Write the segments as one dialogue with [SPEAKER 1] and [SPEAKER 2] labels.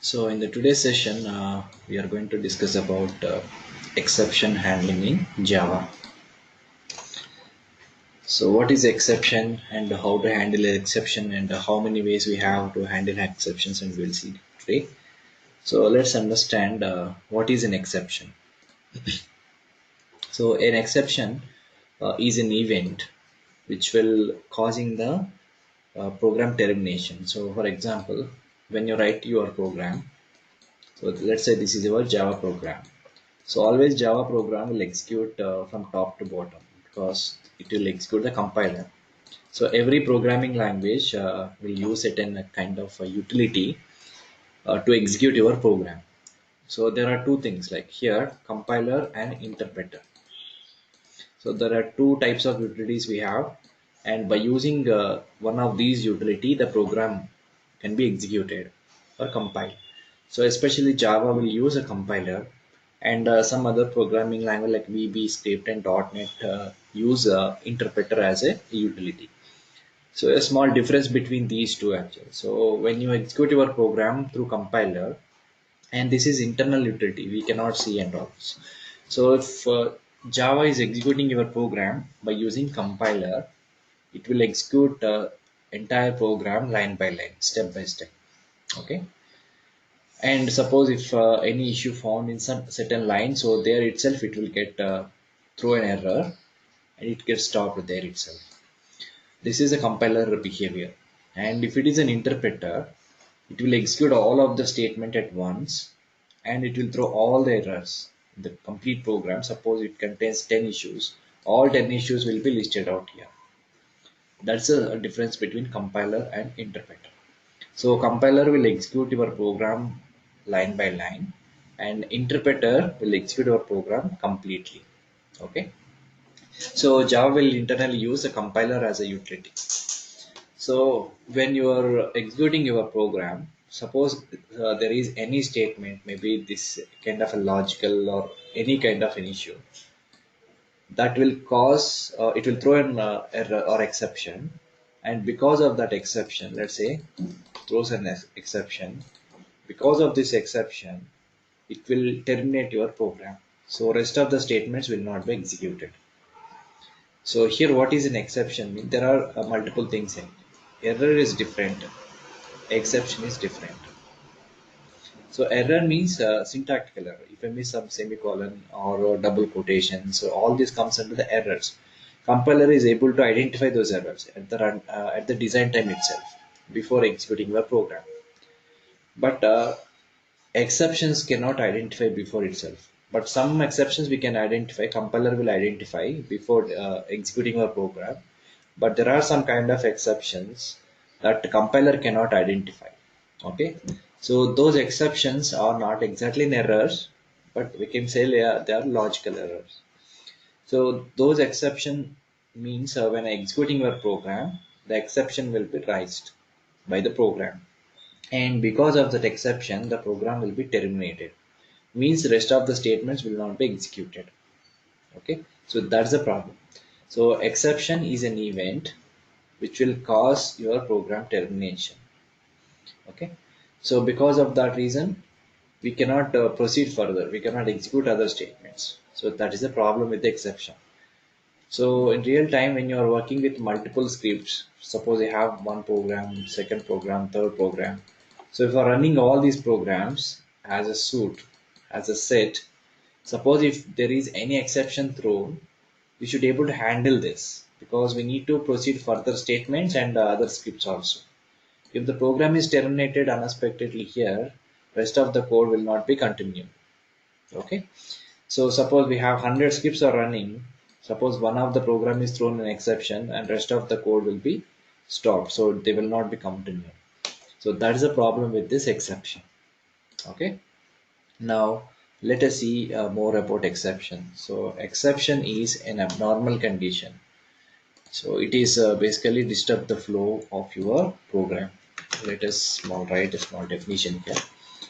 [SPEAKER 1] So in the today's session, we are going to discuss about exception handling in Java. So what is exception and how to handle an exception and how many ways we have to handle exceptions, and we'll see today. So let's understand what is an exception. So an exception is an event which will causing the program termination. So for example, when you write your program, so let's say this is your Java program. So always Java program will execute from top to bottom because it will execute the compiler. So every programming language will use it in a kind of a utility to execute your program. So there are two things like here compiler and interpreter. So there are two types of utilities we have, and by using one of these utility, the program can be executed or compiled. So especially Java will use a compiler, and some other programming language like VB, Script, and .NET use interpreter as a utility. So a small difference between these two actually. So when you execute your program through compiler, and this is internal utility, we cannot see and all. So if Java is executing your program by using compiler, it will execute entire program line by line, step by step. Okay. And suppose if any issue found in some certain line, so there itself it will get throw an error and it gets stopped there itself. This is a compiler behavior. And if it is an interpreter, it will execute all of the statement at once and it will throw all the errors in the complete program. Suppose it contains 10 issues, all 10 issues will be listed out here. That's a difference between compiler and interpreter. So compiler will execute your program line by line and interpreter will execute your program completely. Okay. So Java will internally use a compiler as a utility. So when you are executing your program, suppose there is any statement, maybe this kind of a logical or any kind of an issue that will cause, it will throw an error or exception. And because of that exception, let's say throws an exception, because of this exception, it will terminate your program. So rest of the statements will not be executed. So here what is an exception? There are multiple things in it. Error is different, exception is different. So error means syntactical error. If I miss some semicolon or double quotation, so all this comes under the errors. Compiler is able to identify those errors at the at the design time itself before executing your program. But exceptions cannot identify before itself. But some exceptions we can identify. Compiler will identify before executing our program. But there are some kind of exceptions that the compiler cannot identify. Okay, so those exceptions are not exactly in errors, but we can say they are logical errors. So those exception means when executing your program, the exception will be raised by the program, and because of that exception, the program will be terminated. Means the rest of the statements will not be executed. Okay, so that's the problem. So exception is an event which will cause your program termination. Okay, so because of that reason, we cannot proceed further, we cannot execute other statements. So that is the problem with the exception. So in real time, when you are working with multiple scripts, suppose you have one program, second program, third program. So if you are running all these programs as a suite, as a set, suppose if there is any exception thrown, we should be able to handle this because we need to proceed further statements and other scripts also. If the program is terminated unexpectedly here, rest of the code will not be continued. Okay. So suppose we have 100 scripts are running. Suppose one of the program is thrown an exception and rest of the code will be stopped. So they will not be continued. So that is the problem with this exception. Okay. Now let us see more about exception. So exception is an abnormal condition. So it is basically disturb the flow of your program. Let us write a small definition here.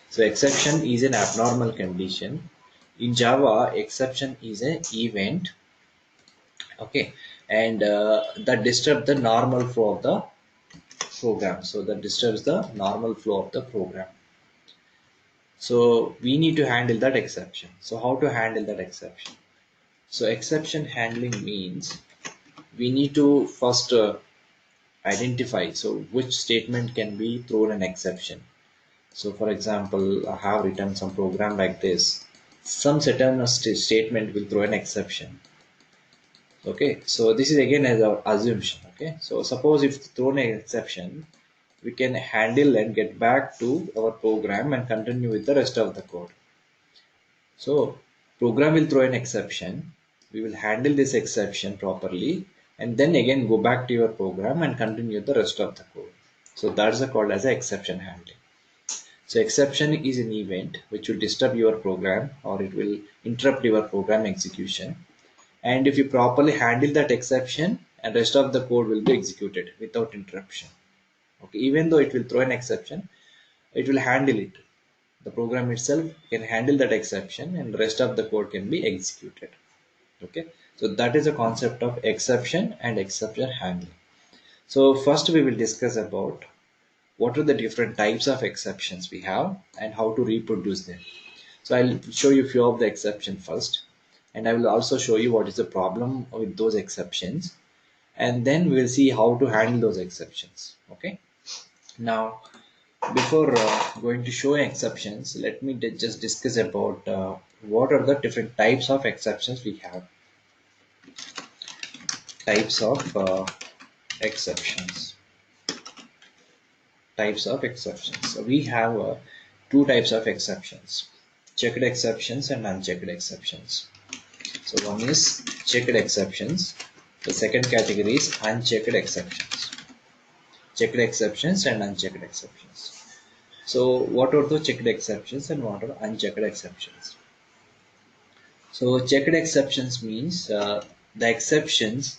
[SPEAKER 1] So exception is an abnormal condition. In Java, exception is an event, okay, and that disturbs the normal flow of the program. So that disturbs the normal flow of the program. So we need to handle that exception. So how to handle that exception? So exception handling means we need to first identify so which statement can be thrown an exception. So for example, I have written some program like this. Some certain statement will throw an exception. Okay, so this is again as our assumption. Okay, so suppose if thrown an exception, we can handle and get back to our program and continue with the rest of the code. So program will throw an exception. We will handle this exception properly and then again go back to your program and continue the rest of the code. So that's called as an exception handling. So exception is an event which will disturb your program or it will interrupt your program execution. And if you properly handle that exception, and rest of the code will be executed without interruption. Okay, even though it will throw an exception, it will handle it. The program itself can handle that exception and the rest of the code can be executed. Okay, so that is the concept of exception and exception handling. So first we will discuss about what are the different types of exceptions we have and how to reproduce them. So I'll show you a few of the exceptions first, and I will also show you what is the problem with those exceptions, and then we'll see how to handle those exceptions. Okay, now before going to show exceptions, let me just discuss about what are the different types of exceptions we have. Types of exceptions. Types of exceptions. So we have two types of exceptions: checked exceptions and unchecked exceptions. So one is checked exceptions. The second category is unchecked exceptions. Checked exceptions and unchecked exceptions. So what are the checked exceptions and what are unchecked exceptions? So checked exceptions means the exceptions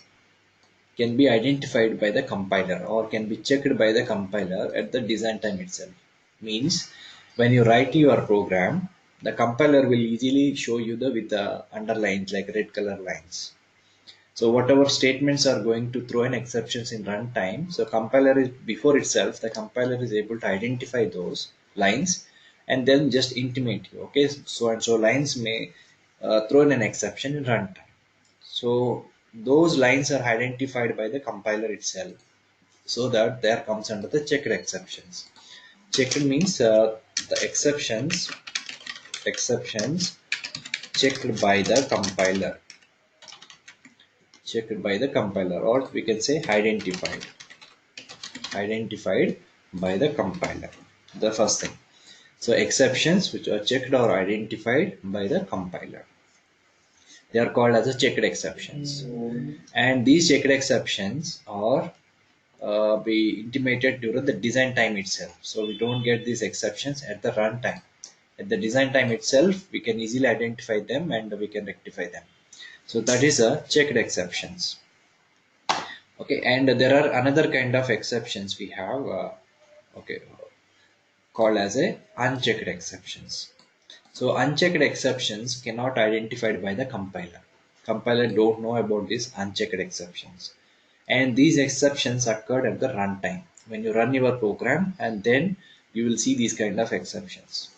[SPEAKER 1] can be identified by the compiler or can be checked by the compiler at the design time itself. Means when you write your program, the compiler will easily show you with the underlines like red color lines. So whatever statements are going to throw in exceptions in runtime, so compiler is before itself, the compiler is able to identify those lines and then just intimate you. Okay, so and so lines may throw in an exception in runtime. So those lines are identified by the compiler itself, so that there comes under the checked exceptions. Checked means the exceptions checked by the compiler. Checked by the compiler, or we can say identified by the compiler. The first thing. So exceptions which are checked or identified by the compiler, they are called as a checked exceptions. And these checked exceptions are be intimated during the design time itself. So we don't get these exceptions at the runtime. At the design time itself, we can easily identify them and we can rectify them. So that is a checked exceptions. Okay, and there are another kind of exceptions we have. Okay, called as a unchecked exceptions. So unchecked exceptions cannot identified by the compiler. Compiler don't know about these unchecked exceptions. And these exceptions occurred at the runtime. When you run your program and then you will see these kind of exceptions.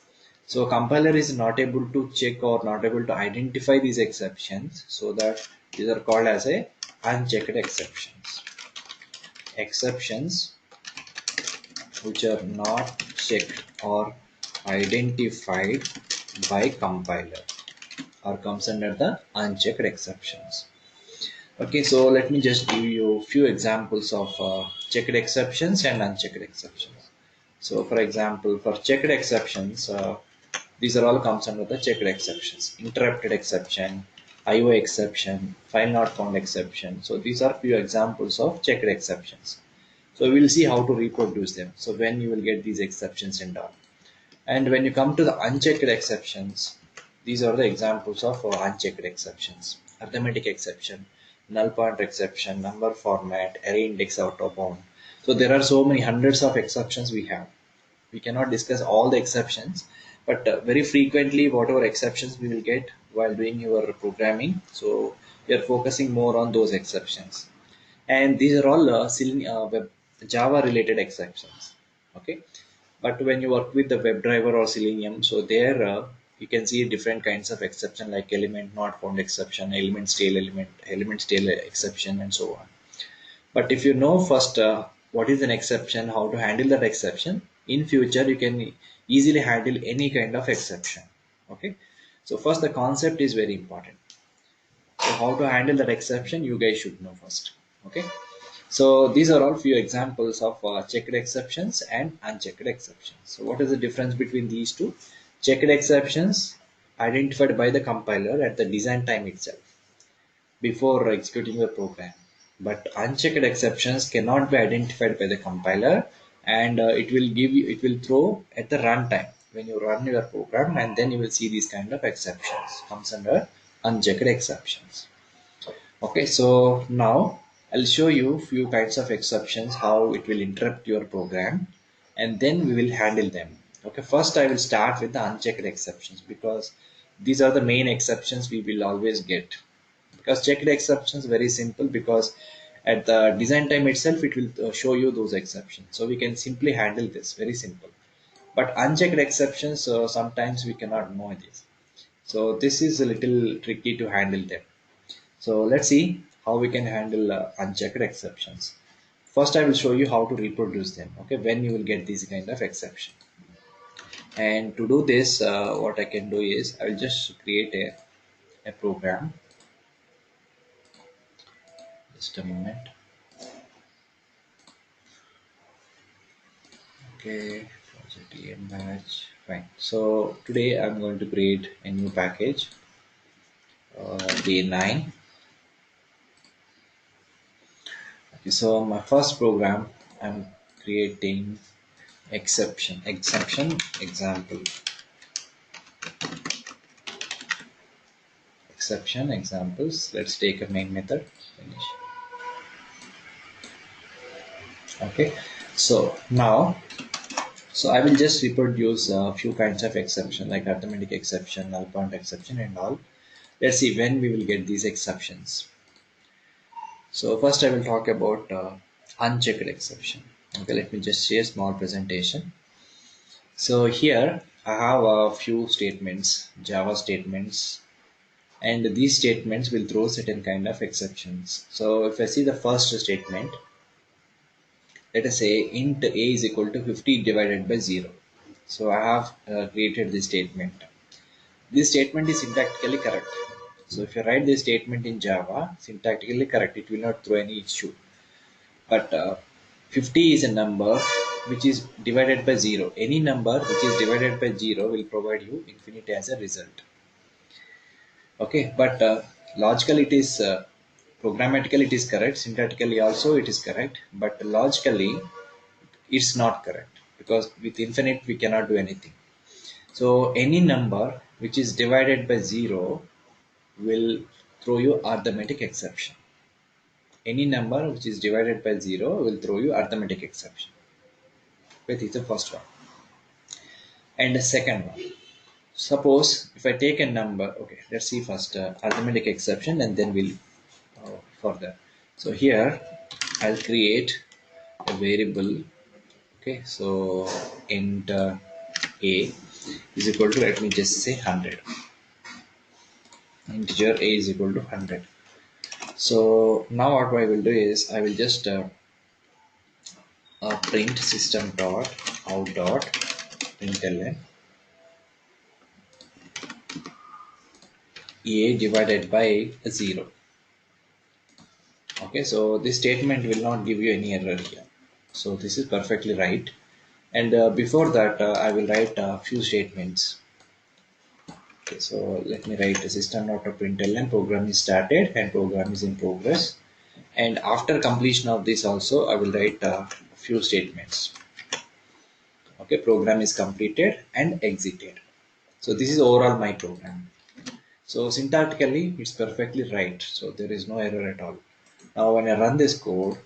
[SPEAKER 1] So compiler is not able to check or not able to identify these exceptions, so that these are called as a unchecked exceptions. Exceptions which are not checked or identified by compiler or comes under the unchecked exceptions. Okay, so let me just give you a few examples of checked exceptions and unchecked exceptions. So for example, for checked exceptions, these are all comes under the checked exceptions: interrupted exception, IO exception, file not found exception. So these are few examples of checked exceptions. So we'll see how to reproduce them. So when you will get these exceptions and all. And when you come to the unchecked exceptions, these are the examples of unchecked exceptions: arithmetic exception, null pointer exception, number format, array index out of bound. So there are so many hundreds of exceptions we have. We cannot discuss all the exceptions, but very frequently whatever exceptions we will get while doing your programming, so we are focusing more on those exceptions. And these are all Java related exceptions. Okay, But when you work with the WebDriver or Selenium, so there you can see different kinds of exception like element not found exception, element stale exception, and so on. But if you know first what is an exception, how to handle that exception, in future you can easily handle any kind of exception. Okay, so first the concept is very important. So how to handle that exception, you guys should know first. Okay, so these are all few examples of checked exceptions and unchecked exceptions. So what is the difference between these two? Checked exceptions identified by the compiler at the design time itself before executing the program, but unchecked exceptions cannot be identified by the compiler, and it will throw at the runtime when you run your program, and then you will see these kind of exceptions comes under unchecked exceptions. Okay, so now I'll show you few kinds of exceptions, how it will interrupt your program, and then we will handle them. Okay, first I will start with the unchecked exceptions because these are the main exceptions we will always get. Because checked exceptions very simple, because at the design time itself it will show you those exceptions, so we can simply handle this very simple. But unchecked exceptions, sometimes we cannot know this, so this is a little tricky to handle them. So let's see how we can handle unchecked exceptions. First I will show you how to reproduce them, okay, when you will get this kind of exception. And to do this, what I can do is I will just create a program. Just a moment. Okay, project EM batch. Fine. So today I'm going to create a new package, day9. Okay, so my first program, I'm creating exception example, exception examples. Let's take a main method. Finish. Okay, so now, so I will just reproduce a few kinds of exception like arithmetic exception, null point exception, and all. Let's see when we will get these exceptions. So first I will talk about unchecked exception. Okay, let me just share small presentation. So here I have a few statements, Java statements, and these statements will throw certain kind of exceptions. So if I see the first statement, let us say int a is equal to 50 divided by 0. So I have created this statement. This statement is syntactically correct. So if you write this statement in Java, syntactically correct, it will not throw any issue. But 50 is a number which is divided by 0. Any number which is divided by 0 will provide you infinity as a result. Okay, but logically it is, programmatically it is correct, syntactically also it is correct, but logically it's not correct because with infinite we cannot do anything. So any number which is divided by 0 will throw you arithmetic exception. Any number which is divided by 0 will throw you arithmetic exception. That is the first one. And the second one, suppose if I take a number, okay, let's see first arithmetic exception and then we'll further. So here I'll create a variable. Okay, so int a is equal to, let me just say 100. Integer a is equal to 100. So now what I will do is I will just print system dot out dot println a divided by 0. Okay, so this statement will not give you any error here. So this is perfectly right. And before that, I will write a few statements. Okay, so let me write a system.println program is started and program is in progress. And after completion of this also, I will write a few statements. Okay, program is completed and exited. So this is overall my program. So syntactically, it's perfectly right. So there is no error at all. Now when I run this code,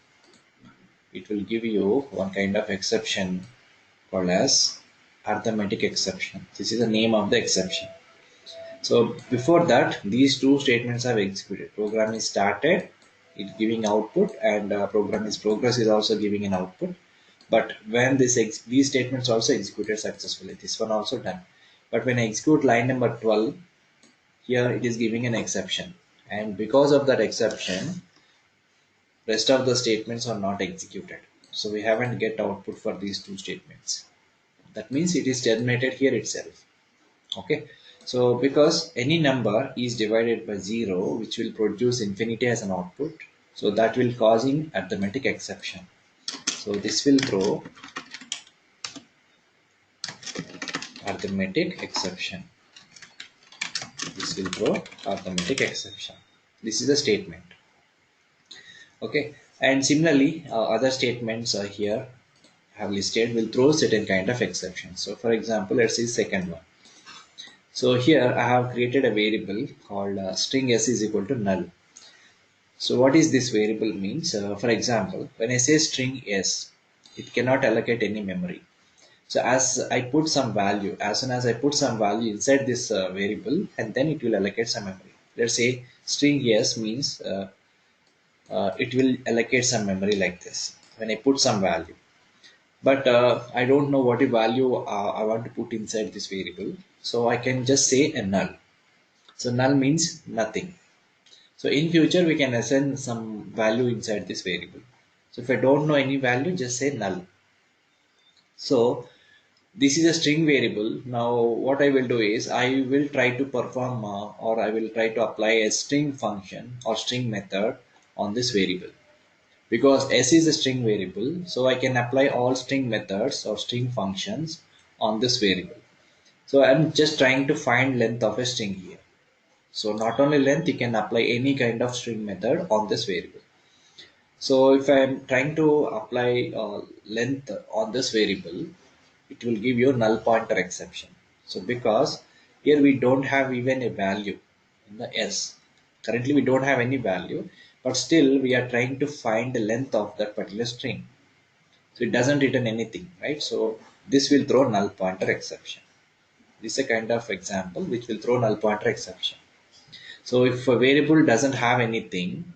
[SPEAKER 1] it will give you one kind of exception called as arithmetic exception. This is the name of the exception. So before that, these two statements have executed. Program is started, it's giving output, and program is progress is also giving an output. But when these statements also executed successfully, this one also done. But when I execute line number 12, here it is giving an exception, and because of that exception, rest of the statements are not executed. So we haven't get output for these two statements. That means it is terminated here itself. Okay. So because any number is divided by 0, which will produce infinity as an output, so that will causing arithmetic exception. So this will throw arithmetic exception. This will throw arithmetic exception. This is a statement. Okay. And similarly, other statements are here have listed will throw certain kind of exceptions. So for example, let's see second one. So here I have created a variable called string s is equal to null. So what is this variable means? For example, when I say string s, it cannot allocate any memory. So as I put some value, as soon as I put some value inside this variable, and then it will allocate some memory. Let's say string s means it will allocate some memory like this when I put some value. But I don't know what value I want to put inside this variable. So I can just say a null. So null means nothing. So in future we can assign some value inside this variable. So if I don't know any value, just say null. So this is a string variable. Now what I will do is I will try to perform or I will try to apply a string function or string method on this variable. Because s is a string variable, so I can apply all string methods or string functions on this variable. So I'm just trying to find length of a string here. So not only length, you can apply any kind of string method on this variable. So if I'm trying to apply length on this variable, it will give you null pointer exception. So because here we don't have even a value in the s. Currently we don't have any value, but still we are trying to find the length of that particular string. So it doesn't return anything, right? So this will throw null pointer exception. This is a kind of example which will throw null pointer exception. So if a variable doesn't have anything,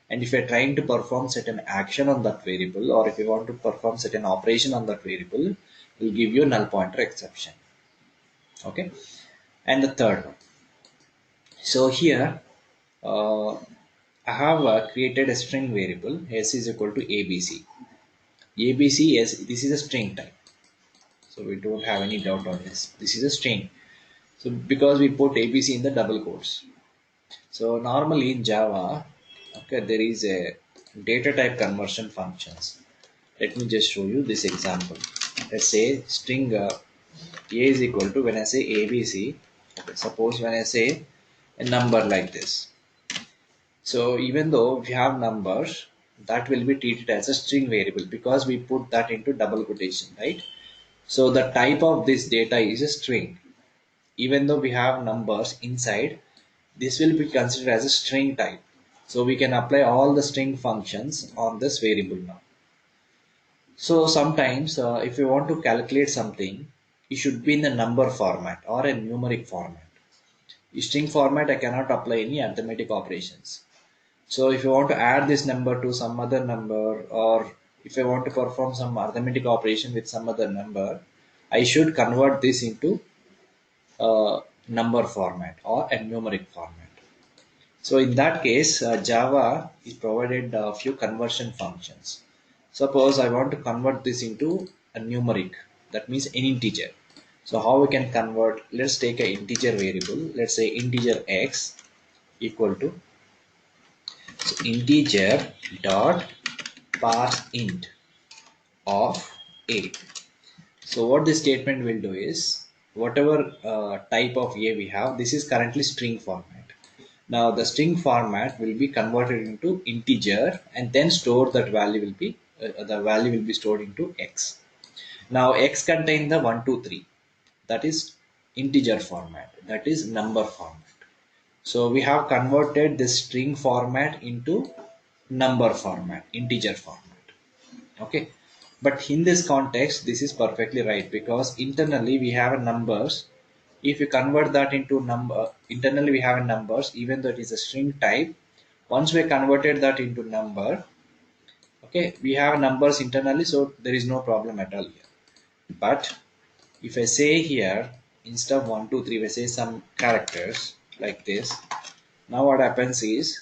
[SPEAKER 1] and if you're trying to perform certain action on that variable, or if you want to perform certain operation on that variable, it will give you null pointer exception. Okay. And the third one. So here I have created a string variable s is equal to abc. abc is this is a string type. So we don't have any doubt on this. This is a string. So because we put abc in the double quotes. So normally in Java, okay, there is a data type conversion functions. Let me just show you this example. Let's say string a is equal to, when I say abc, okay, suppose when I say a number like this. So even though we have numbers, that will be treated as a string variable because we put that into double quotation, right? So the type of this data is a string. Even though we have numbers inside, this will be considered as a string type. So we can apply all the string functions on this variable now. So sometimes if you want to calculate something, it should be in a number format or a numeric format. In string format, I cannot apply any arithmetic operations. So if you want to add this number to some other number, or if I want to perform some arithmetic operation with some other number, I should convert this into a number format or a numeric format. So in that case, Java is provided a few conversion functions. Suppose I want to convert this into a numeric, that means an integer. So how we can convert? Let's take an integer variable. Let's say integer x equal to, so integer dot parse int of a. So what this statement will do is, whatever type of a we have, this is currently string format. Now the string format will be converted into integer, and then store that value will be the value will be stored into x. Now x contain the 1, 2, 3. That is integer format. That is number format. So we have converted this string format into number format, integer format. Okay. But in this context, this is perfectly right because internally we have numbers. If you convert that into number, internally we have numbers, even though it is a string type. Once we converted that into number, Okay, we have numbers internally, so there is no problem at all here. But if I say here, instead of 1 2 3, if I say some characters like this, now what happens is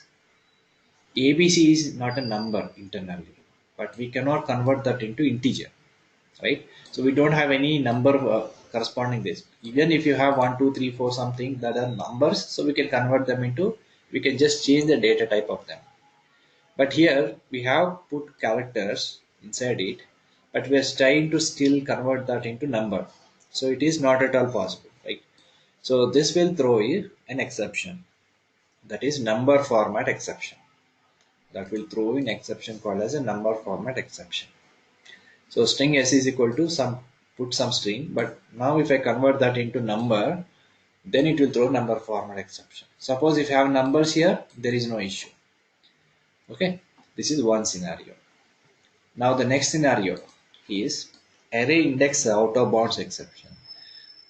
[SPEAKER 1] ABC is not a number internally, but we cannot convert that into integer, right? So we don't have any number corresponding this. Even if you have 1 2 3 4 something that are numbers, so we can convert them into, we can just change the data type of them. But here we have put characters inside it, but we are trying to still convert that into number. So it is not at all possible, right? So this will throw you an exception, that is number format exception. That will throw in exception called as a number format exception. So string s is equal to some, put some string, but now if I convert that into number, then it will throw number format exception. Suppose if you have numbers here, there is no issue. Okay, this is one scenario. Now the next scenario is array index out of bounds exception.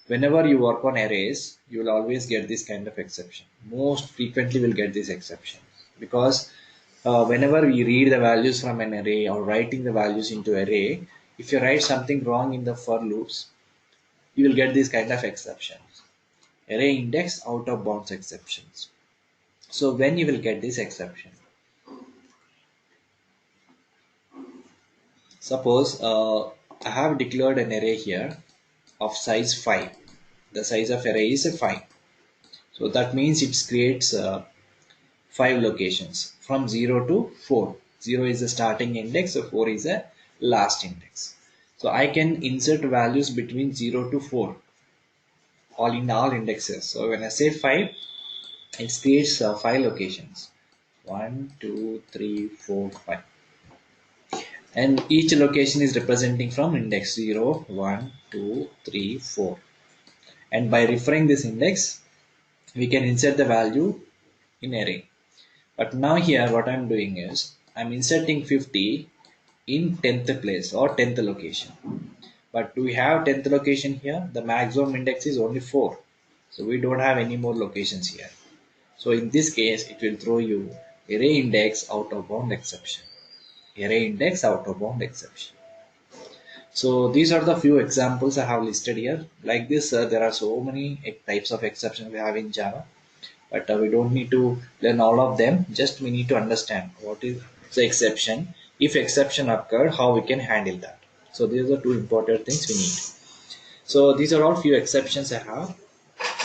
[SPEAKER 1] Whenever you work on arrays, you will always get this kind of exception. Most frequently will get this exception because whenever we read the values from an array or writing the values into array, if you write something wrong in the for loops, you will get this kind of exceptions. Array index out of bounds exceptions. So when you will get this exception? Suppose I have declared an array here of size 5. The size of array is 5. So that means it creates 5 locations from 0 to 4. 0 is the starting index, so 4 is the last index. So I can insert values between 0 to 4 all in all indexes. So when I say 5, it creates 5 locations. 1, 2, 3, 4, 5. And each location is representing from index 0, 1, 2, 3, 4. And by referring this index, we can insert the value in array. But now here what I'm doing is I'm inserting 50 in 10th place or 10th location. But do we have 10th location here? The maximum index is only 4. So we don't have any more locations here. So in this case, it will throw you array index out of bound exception. Array index out of bound exception. So these are the few examples I have listed here. Like this, there are so many types of exceptions we have in Java, but we don't need to learn all of them. Just we need to understand what is the exception. If exception occurred, how we can handle that. So these are two important things we need. So these are all few exceptions I have.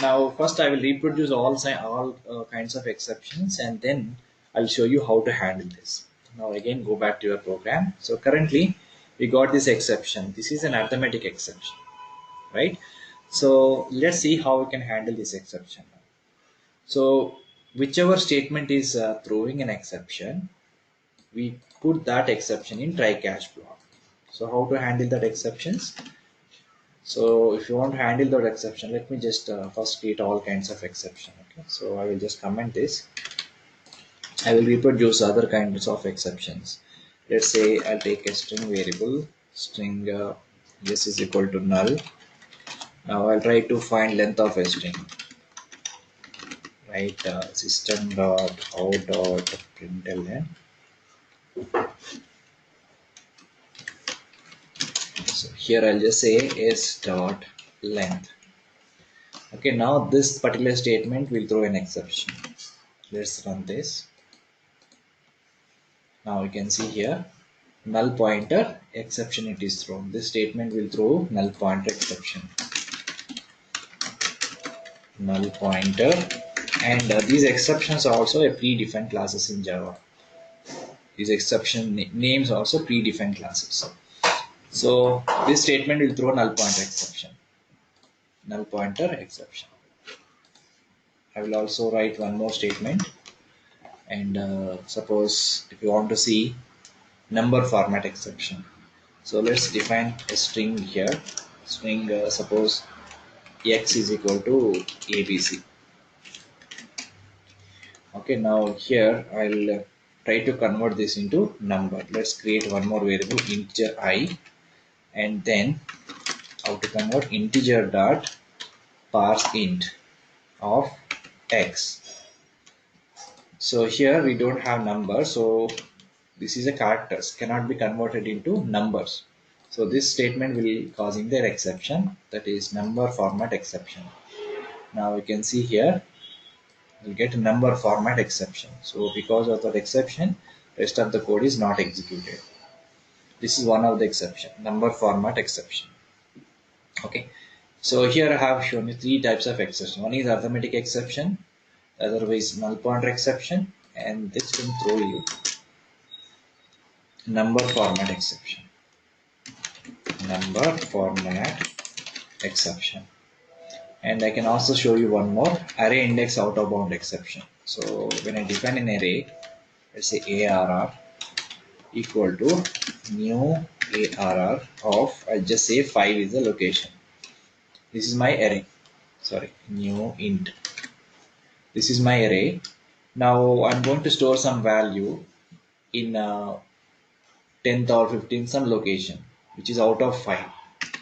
[SPEAKER 1] Now first I will reproduce all kinds of exceptions, and then I'll show you how to handle this. Now again go back to your program. So currently we got this exception. This is an arithmetic exception, right? So let's see how we can handle this exception. So whichever statement is throwing an exception, we put that exception in try catch block. So how to handle that exceptions? So if you want to handle that exception, let me just first create all kinds of exception. Okay, so I will just comment this. I will reproduce other kinds of exceptions. Let's say I'll take a string variable, string s is equal to null. Now I'll try to find length of a string. Right, system dot out dot println. So here I'll just say s dot length. Okay, now this particular statement will throw an exception. Let's run this. Now you can see here null pointer exception it is thrown. This statement will throw null pointer exception. Null pointer, and these exceptions are also a predefined classes in Java. These exception names are also predefined classes. So this statement will throw null pointer exception. Null pointer exception. I will also write one more statement, and suppose if you want to see number format exception, so let's define a string here. String suppose x is equal to abc. Okay, now here I'll try to convert this into number. Let's create one more variable, integer I, and then how to convert integer dot parse int of x. So here we don't have number, so This is a characters, cannot be converted into numbers. So this statement will causing their exception, that is number format exception. Now you can see here you'll get a number format exception. So because of that exception, rest of the code is not executed. This is one of the exception, number format exception. Okay. So here I have shown you three types of exception. One is arithmetic exception, otherwise null pointer exception, and this will throw you number format exception. Number format exception. And I can also show you one more, array index out of bound exception. So when I define an array, let's say ARR equal to new ARR of, I'll just say 5 is the location. This is my array. Sorry, new int. This is my array. Now I'm going to store some value in 10th or 15th some location, which is out of 5.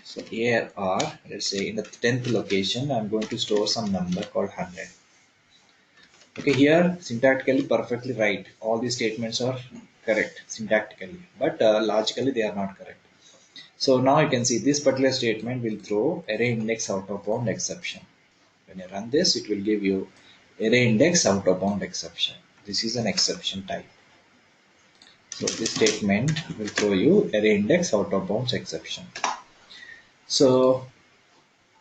[SPEAKER 1] So ARR, let's say in the 10th location, I'm going to store some number called 100. Okay, here syntactically perfectly right. All these statements are correct syntactically, but logically they are not correct. So now you can see this particular statement will throw array index out of bound exception. When you run this, it will give you array index out of bound exception. This is an exception type. So this statement will throw you array index out of bounds exception. So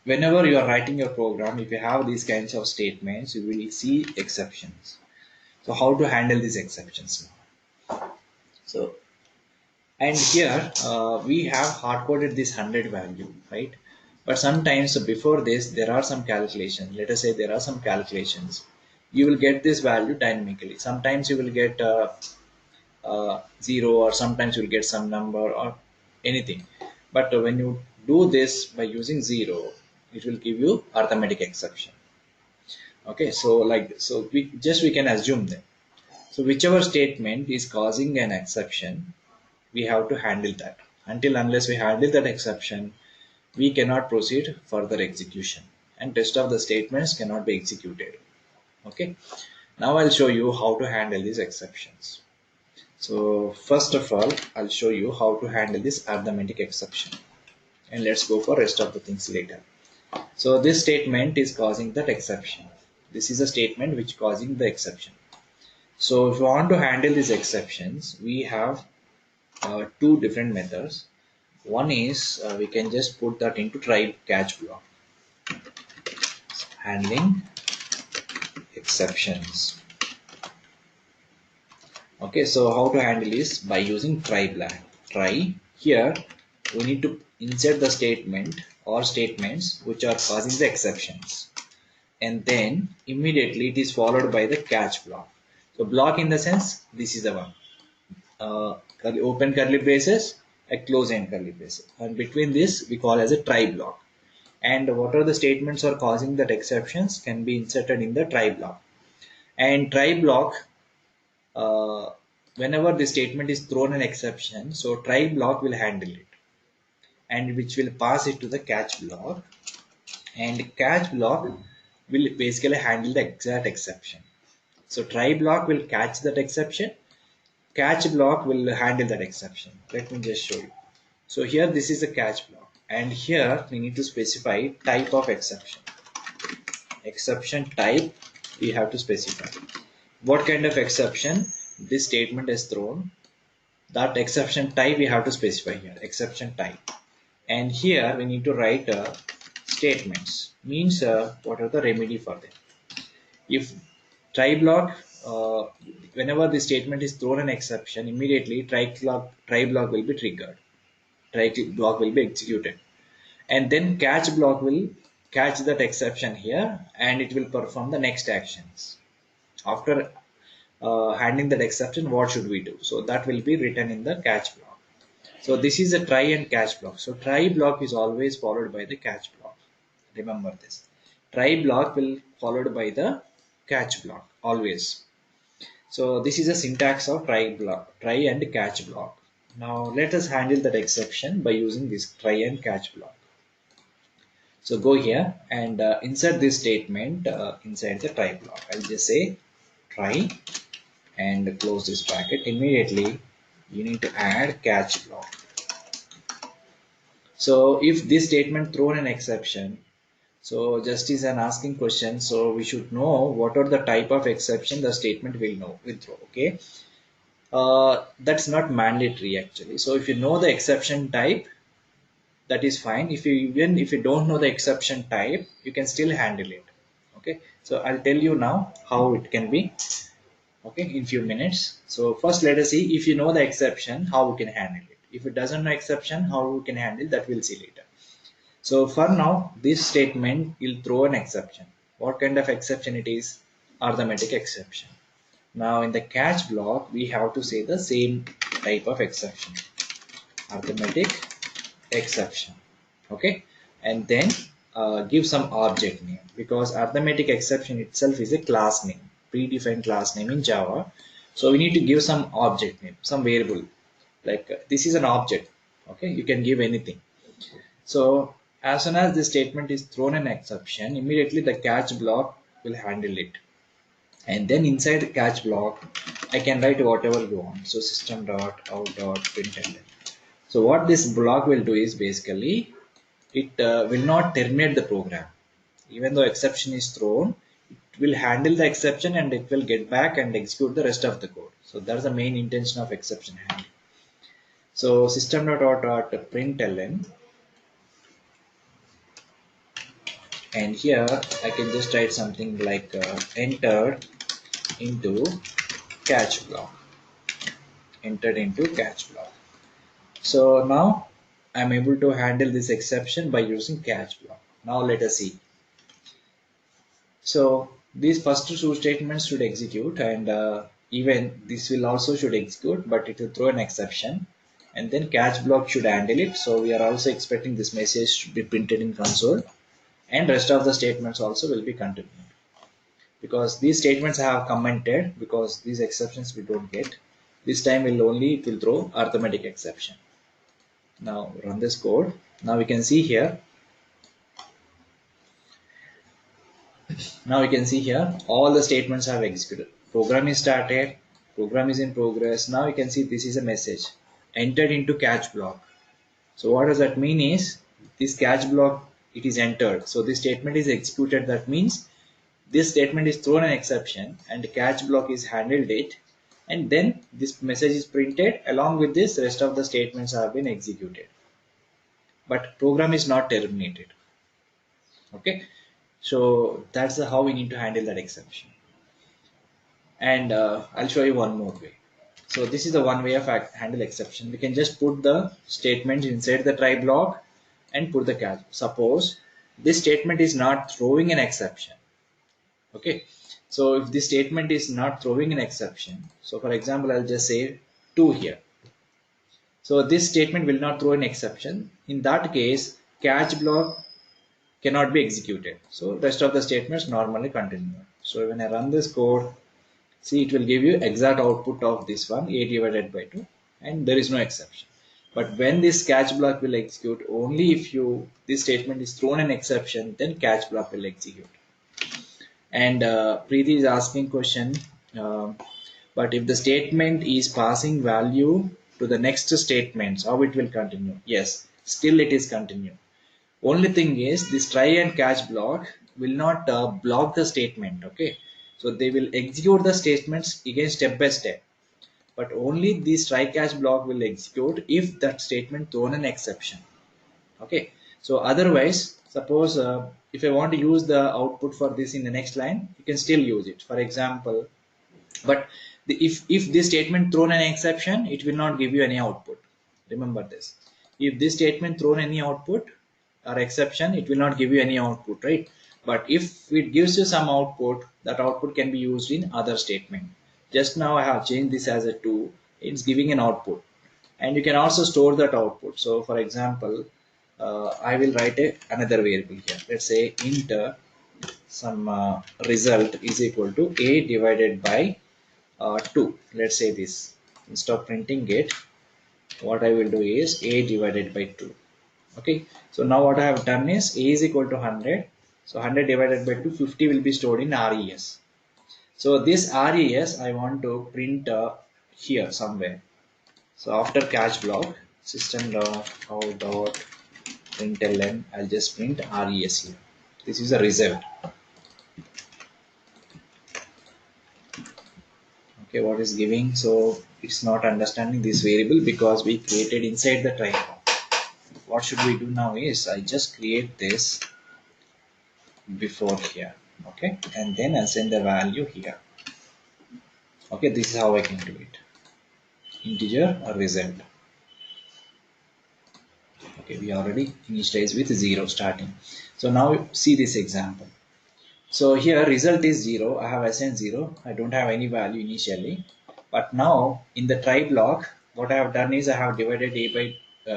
[SPEAKER 1] whenever you are writing your program, if you have these kinds of statements, you will see exceptions. So how to handle these exceptions now? So, and here we have hard coded this 100 value, right? But sometimes before this, there are some calculations. Let us say there are some calculations. You will get this value dynamically. Sometimes you will get 0, or sometimes you will get some number or anything. But when you do this by using 0, it will give you arithmetic exception. Okay, so we can assume that. So whichever statement is causing an exception, we have to handle that. Unless we handle that exception, we cannot proceed further execution, and rest of the statements cannot be executed. Okay, now I'll show you how to handle these exceptions. So first of all, I'll show you how to handle this arithmetic exception, and let's go for rest of the things later. So this statement is causing that exception. This is a statement which causing the exception. So if you want to handle these exceptions, we have two different methods. One is we can just put that into try catch block. Handling exceptions. Okay, so how to handle is by using try block. Try, here we need to insert the statement or statements which are causing the exceptions, and then immediately it is followed by the catch block. So block in the sense, this is the one, open curly braces, a close end curly braces, and between this we call as a try block. And what are the statements are causing that exceptions can be inserted in the try block. And try block, whenever the statement is thrown an exception, so try block will handle it, and which will pass it to the catch block, and catch block will basically handle the exact exception. So try block will catch that exception, catch block will handle that exception. Let me just show you. So here this is a catch block, and here we need to specify type of exception. Exception type we have to specify. What kind of exception this statement is thrown, that exception type we have to specify here, exception type. And here we need to write statements, means what are the remedy for them. If try block, whenever the statement is thrown an exception, immediately try block will be triggered, try block will be executed, and then catch block will catch that exception here, and it will perform the next actions. After handling that exception, what should we do? So that will be written in the catch block. So this is a try and catch block. So try block is always followed by the catch block. Remember this. Try block will followed by the catch block always. So this is a syntax of try and catch block. Now let us handle that exception by using this try and catch block. So go here and insert this statement inside the try block. I'll just say try and close this bracket. Immediately you need to add catch block. So if this statement thrown an exception, so just is an asking question, so we should know what are the type of exception the statement will throw. Okay, that's not mandatory actually. So if you know the exception type, that is fine. If you even if you don't know the exception type, you can still handle it. Okay, so I'll tell you now how it can be, okay, in few minutes. So first let us see, if you know the exception, how we can handle it. If it doesn't know exception, how we can handle that, we'll see later. So for now, this statement will throw an exception. What kind of exception it is? Arithmetic exception. Now in the catch block, we have to say the same type of exception, arithmetic exception. Okay, and then give some object name, because arithmetic exception itself is a class name, predefined class name in Java. So we need to give some object name, some variable, like this is an object. Okay, you can give anything. So as soon as this statement is thrown an exception, immediately the catch block will handle it. And then inside the catch block, I can write whatever you want. So system.out.println. So what this block will do is basically, it will not terminate the program. Even though exception is thrown, it will handle the exception and it will get back and execute the rest of the code. So that's the main intention of exception handling. So system.out.println, and here I can just write something like entered into catch block. Entered into catch block. So now I'm able to handle this exception by using catch block. Now let us see. So these first two statements should execute, and even this will also should execute, but it will throw an exception, and then catch block should handle it. So we are also expecting this message should be printed in console, and rest of the statements also will be continued, because these statements have commented, because these exceptions we don't get. This time it will throw arithmetic exception. Now run this code. Now we can see here. Now you can see here all the statements have executed. Program is started, program is in progress. Now you can see this is a message entered into catch block. So what does that mean is, this catch block, it is entered. So this statement is executed. That means this statement is thrown an exception and the catch block is handled it, and then this message is printed. Along with this, rest of the statements have been executed, but program is not terminated. Okay, so that's how we need to handle that exception. And I'll show you one more way. So this is the one way of handle exception. We can just put the statement inside the try block and put the catch. Suppose this statement is not throwing an exception. Okay, so if this statement is not throwing an exception, so for example I'll just say 2 here. So this statement will not throw an exception. In that case, catch block cannot be executed. So rest of the statements normally continue. So when I run this code, see, it will give you exact output of this one, a divided by 2, and there is no exception. But when this catch block will execute, only if this statement is thrown an exception, then catch block will execute. And Preeti is asking question, but if the statement is passing value to the next statements, how it will continue? Yes, still it is continue. Only thing is, this try and catch block will not block the statement. Okay, so they will execute the statements again step by step, but only this try catch block will execute if that statement thrown an exception. Okay, so otherwise, suppose if I want to use the output for this in the next line, you can still use it, for example. But if this statement thrown an exception, it will not give you any output. Remember this. If this statement thrown any output or exception, it will not give you any output, right? But if it gives you some output, that output can be used in other statement. Just now I have changed this as a 2. It's giving an output, and you can also store that output. So for example, I will write another variable here. Let's say int some result is equal to a divided by 2. Let's say this. Instead of printing it, what I will do is a divided by 2. Okay, so now what I have done is a is equal to 100. So 100 divided by 2, 50 will be stored in res. So this res I want to print here somewhere. So after catch block, system.out.println, I'll just print res here. This is a result. Okay, what is giving? So it's not understanding this variable because we created inside the try block. What should we do now is I just create this before here. Okay, and then I'll send the value here. Okay, this is how I can do it. Integer or result. Okay, we already initialize with 0 starting. So now see this example. So here result is 0. I have assigned 0. I don't have any value initially. But now in the try block, what I have done is I have divided a by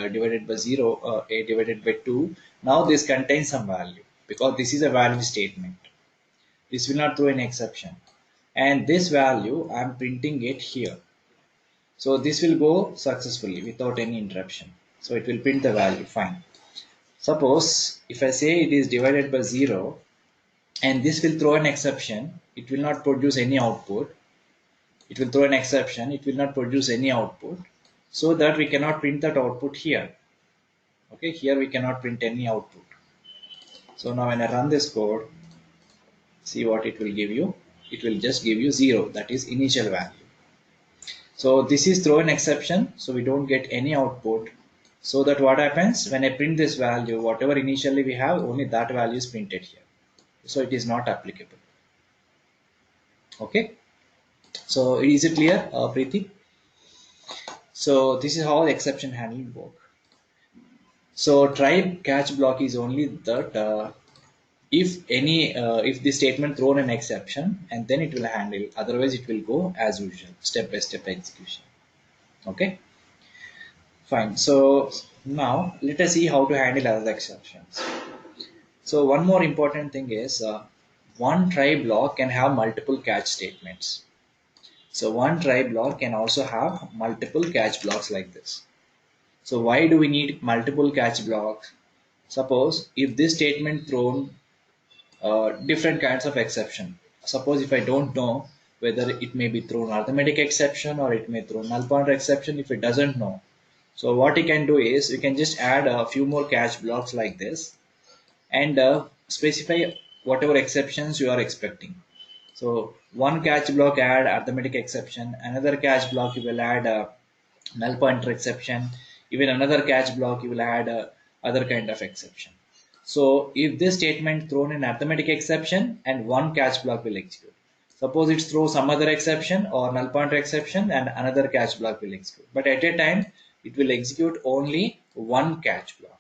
[SPEAKER 1] divided by 0, a divided by 2. Now this contains some value because this is a value statement. This will not throw an exception. And this value I am printing it here. So this will go successfully without any interruption. So it will print the value, fine. Suppose if I say it is divided by 0 and this will throw an exception, it will not produce any output. It will throw an exception, it will not produce any output. So that we cannot print that output here. Okay, here we cannot print any output. So now when I run this code, see what it will give you. It will just give you 0, that is initial value. So this is throw an exception, so we don't get any output. So that what happens when I print this value, whatever initially we have, only that value is printed here. So it is not applicable. Okay. So is it clear, Preeti? So this is how the exception handling work. So try catch block is only that if the statement thrown an exception and then it will handle, otherwise it will go as usual, step by step execution. Okay. Fine. So now let us see how to handle other exceptions. So one more important thing is one try block can have multiple catch statements. So one try block can also have multiple catch blocks like this. So why do we need multiple catch blocks? Suppose if this statement thrown different kinds of exception. Suppose if I don't know whether it may be thrown arithmetic exception or it may throw null pointer exception, if it doesn't know. So what you can do is you can just add a few more catch blocks like this and specify whatever exceptions you are expecting. So one catch block add arithmetic exception, another catch block you will add null pointer exception, even another catch block you will add other kind of exception. So if this statement thrown an arithmetic exception and one catch block will execute. Suppose it throws some other exception or null pointer exception and another catch block will execute. But at a time it will execute only one catch block.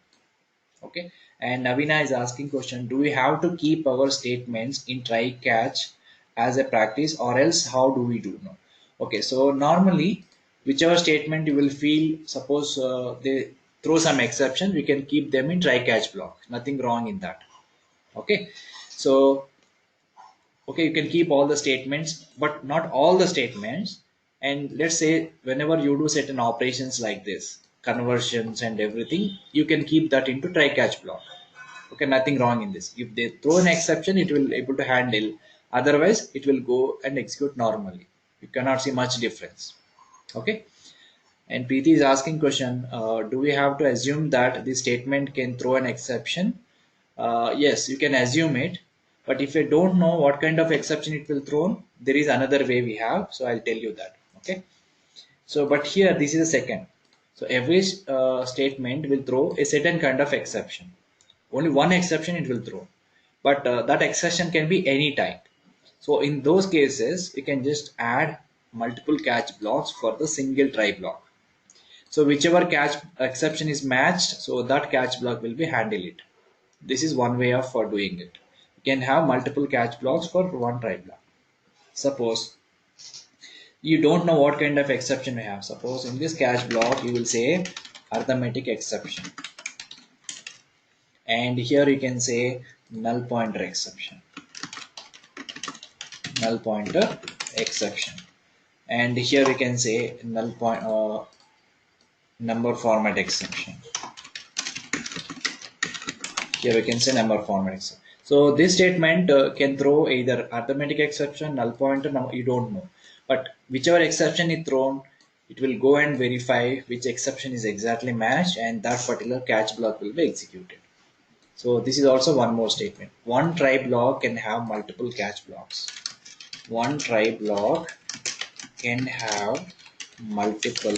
[SPEAKER 1] Okay. And Navina is asking question, do we have to keep our statements in try catch as a practice or else how do we do? No. Okay, so normally whichever statement you will feel, suppose they throw some exception, we can keep them in try catch block. Nothing wrong in that. Okay, so okay, you can keep all the statements, but not all the statements. And let's say whenever you do certain operations like this, conversions and everything, you can keep that into try catch block. Okay, nothing wrong in this. If they throw an exception, it will able to handle. Otherwise, it will go and execute normally. You cannot see much difference. Okay. And Preeti is asking question, do we have to assume that the statement can throw an exception? Yes, you can assume it. But if you don't know what kind of exception it will throw, there is another way we have. So I'll tell you that. Okay. So, but here, this is a second. So every statement will throw a certain kind of exception. Only one exception it will throw. But that exception can be any type. So in those cases, you can just add multiple catch blocks for the single try block. So whichever catch exception is matched, so that catch block will be handle it. This is one way of for doing it. You can have multiple catch blocks for one try block. Suppose you don't know what kind of exception you have. Suppose in this catch block, you will say arithmetic exception. And here you can say null pointer exception. Null pointer exception. And here we can say null point number format exception. Here we can say number format exception. So this statement can throw either arithmetic exception, null pointer, you don't know. But whichever exception is thrown, it will go and verify which exception is exactly matched, and that particular catch block will be executed. So this is also one more statement. One try block can have multiple catch blocks. One try block can have multiple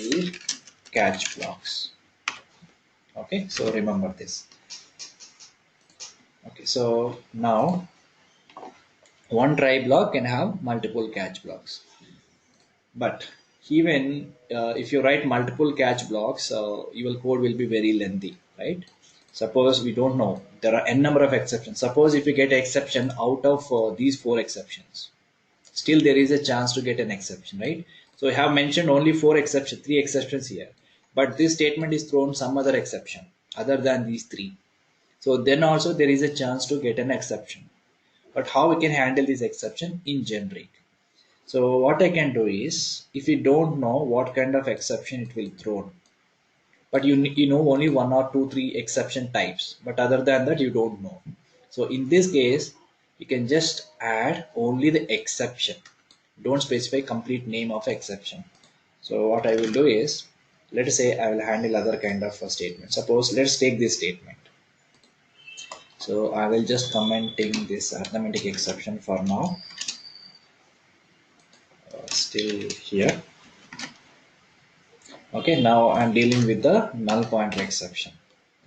[SPEAKER 1] catch blocks. Okay, so remember this. Okay, so now one try block can have multiple catch blocks. But even if you write multiple catch blocks, your code will be very lengthy, right? Suppose we don't know, there are n number of exceptions. Suppose if you get an exception out of these 4 exceptions, still there is a chance to get an exception, right? So I have mentioned only 3 exceptions here, but this statement is thrown some other exception other than these 3. So then also there is a chance to get an exception. But how we can handle this exception in generic? So what I can do is, if you don't know what kind of exception it will throw, but you know only 1 or 2 3 exception types, but other than that you don't know. So in this case, you can just add only the exception. Don't specify complete name of exception. So what I will do is, let us say I will handle other kind of a statement. Suppose let's take this statement. So I will just commenting this arithmetic exception for now. Still here. Okay, now I'm dealing with the null pointer exception.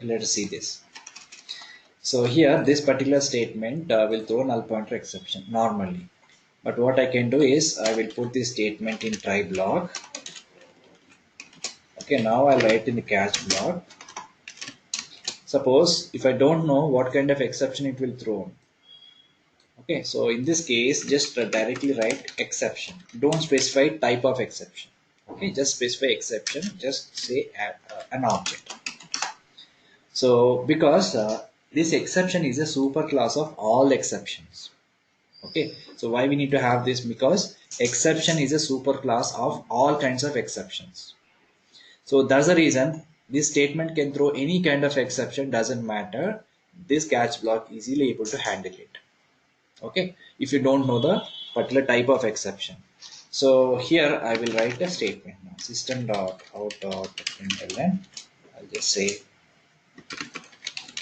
[SPEAKER 1] Let us see this. So here this particular statement will throw null pointer exception normally. But what I can do is I will put this statement in try block. Okay, now I'll write in the catch block. Suppose if I don't know what kind of exception it will throw. Okay, so in this case, just directly write exception. Don't specify type of exception. Okay, just specify exception. Just say an object. So because this exception is a superclass of all exceptions. Okay, so why we need to have this? Because exception is a superclass of all kinds of exceptions. So that's the reason this statement can throw any kind of exception, doesn't matter. This catch block easily able to handle it. Okay, if you don't know the particular type of exception. So here I will write a statement now. System.out.println. I'll just say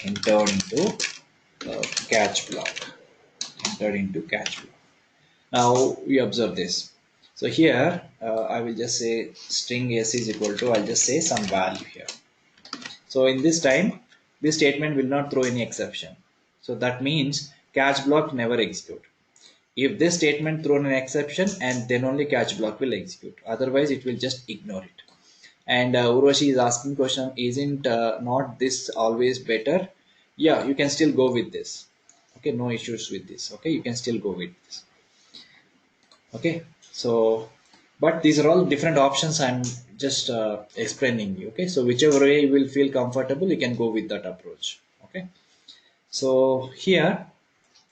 [SPEAKER 1] entered into catch block. Entered into catch block. Now we observe this. So here I will just say string s is equal to, I'll just say some value here. So in this time, this statement will not throw any exception. So that means catch block never execute. If this statement thrown an exception, and then only catch block will execute. Otherwise, it will just ignore it. And Urvashi is asking question, isn't not this always better? Yeah, you can still go with this. Okay, no issues with this. Okay, you can still go with this. Okay, so but these are all different options. I'm just explaining you. Okay, so whichever way you will feel comfortable, you can go with that approach. Okay, so here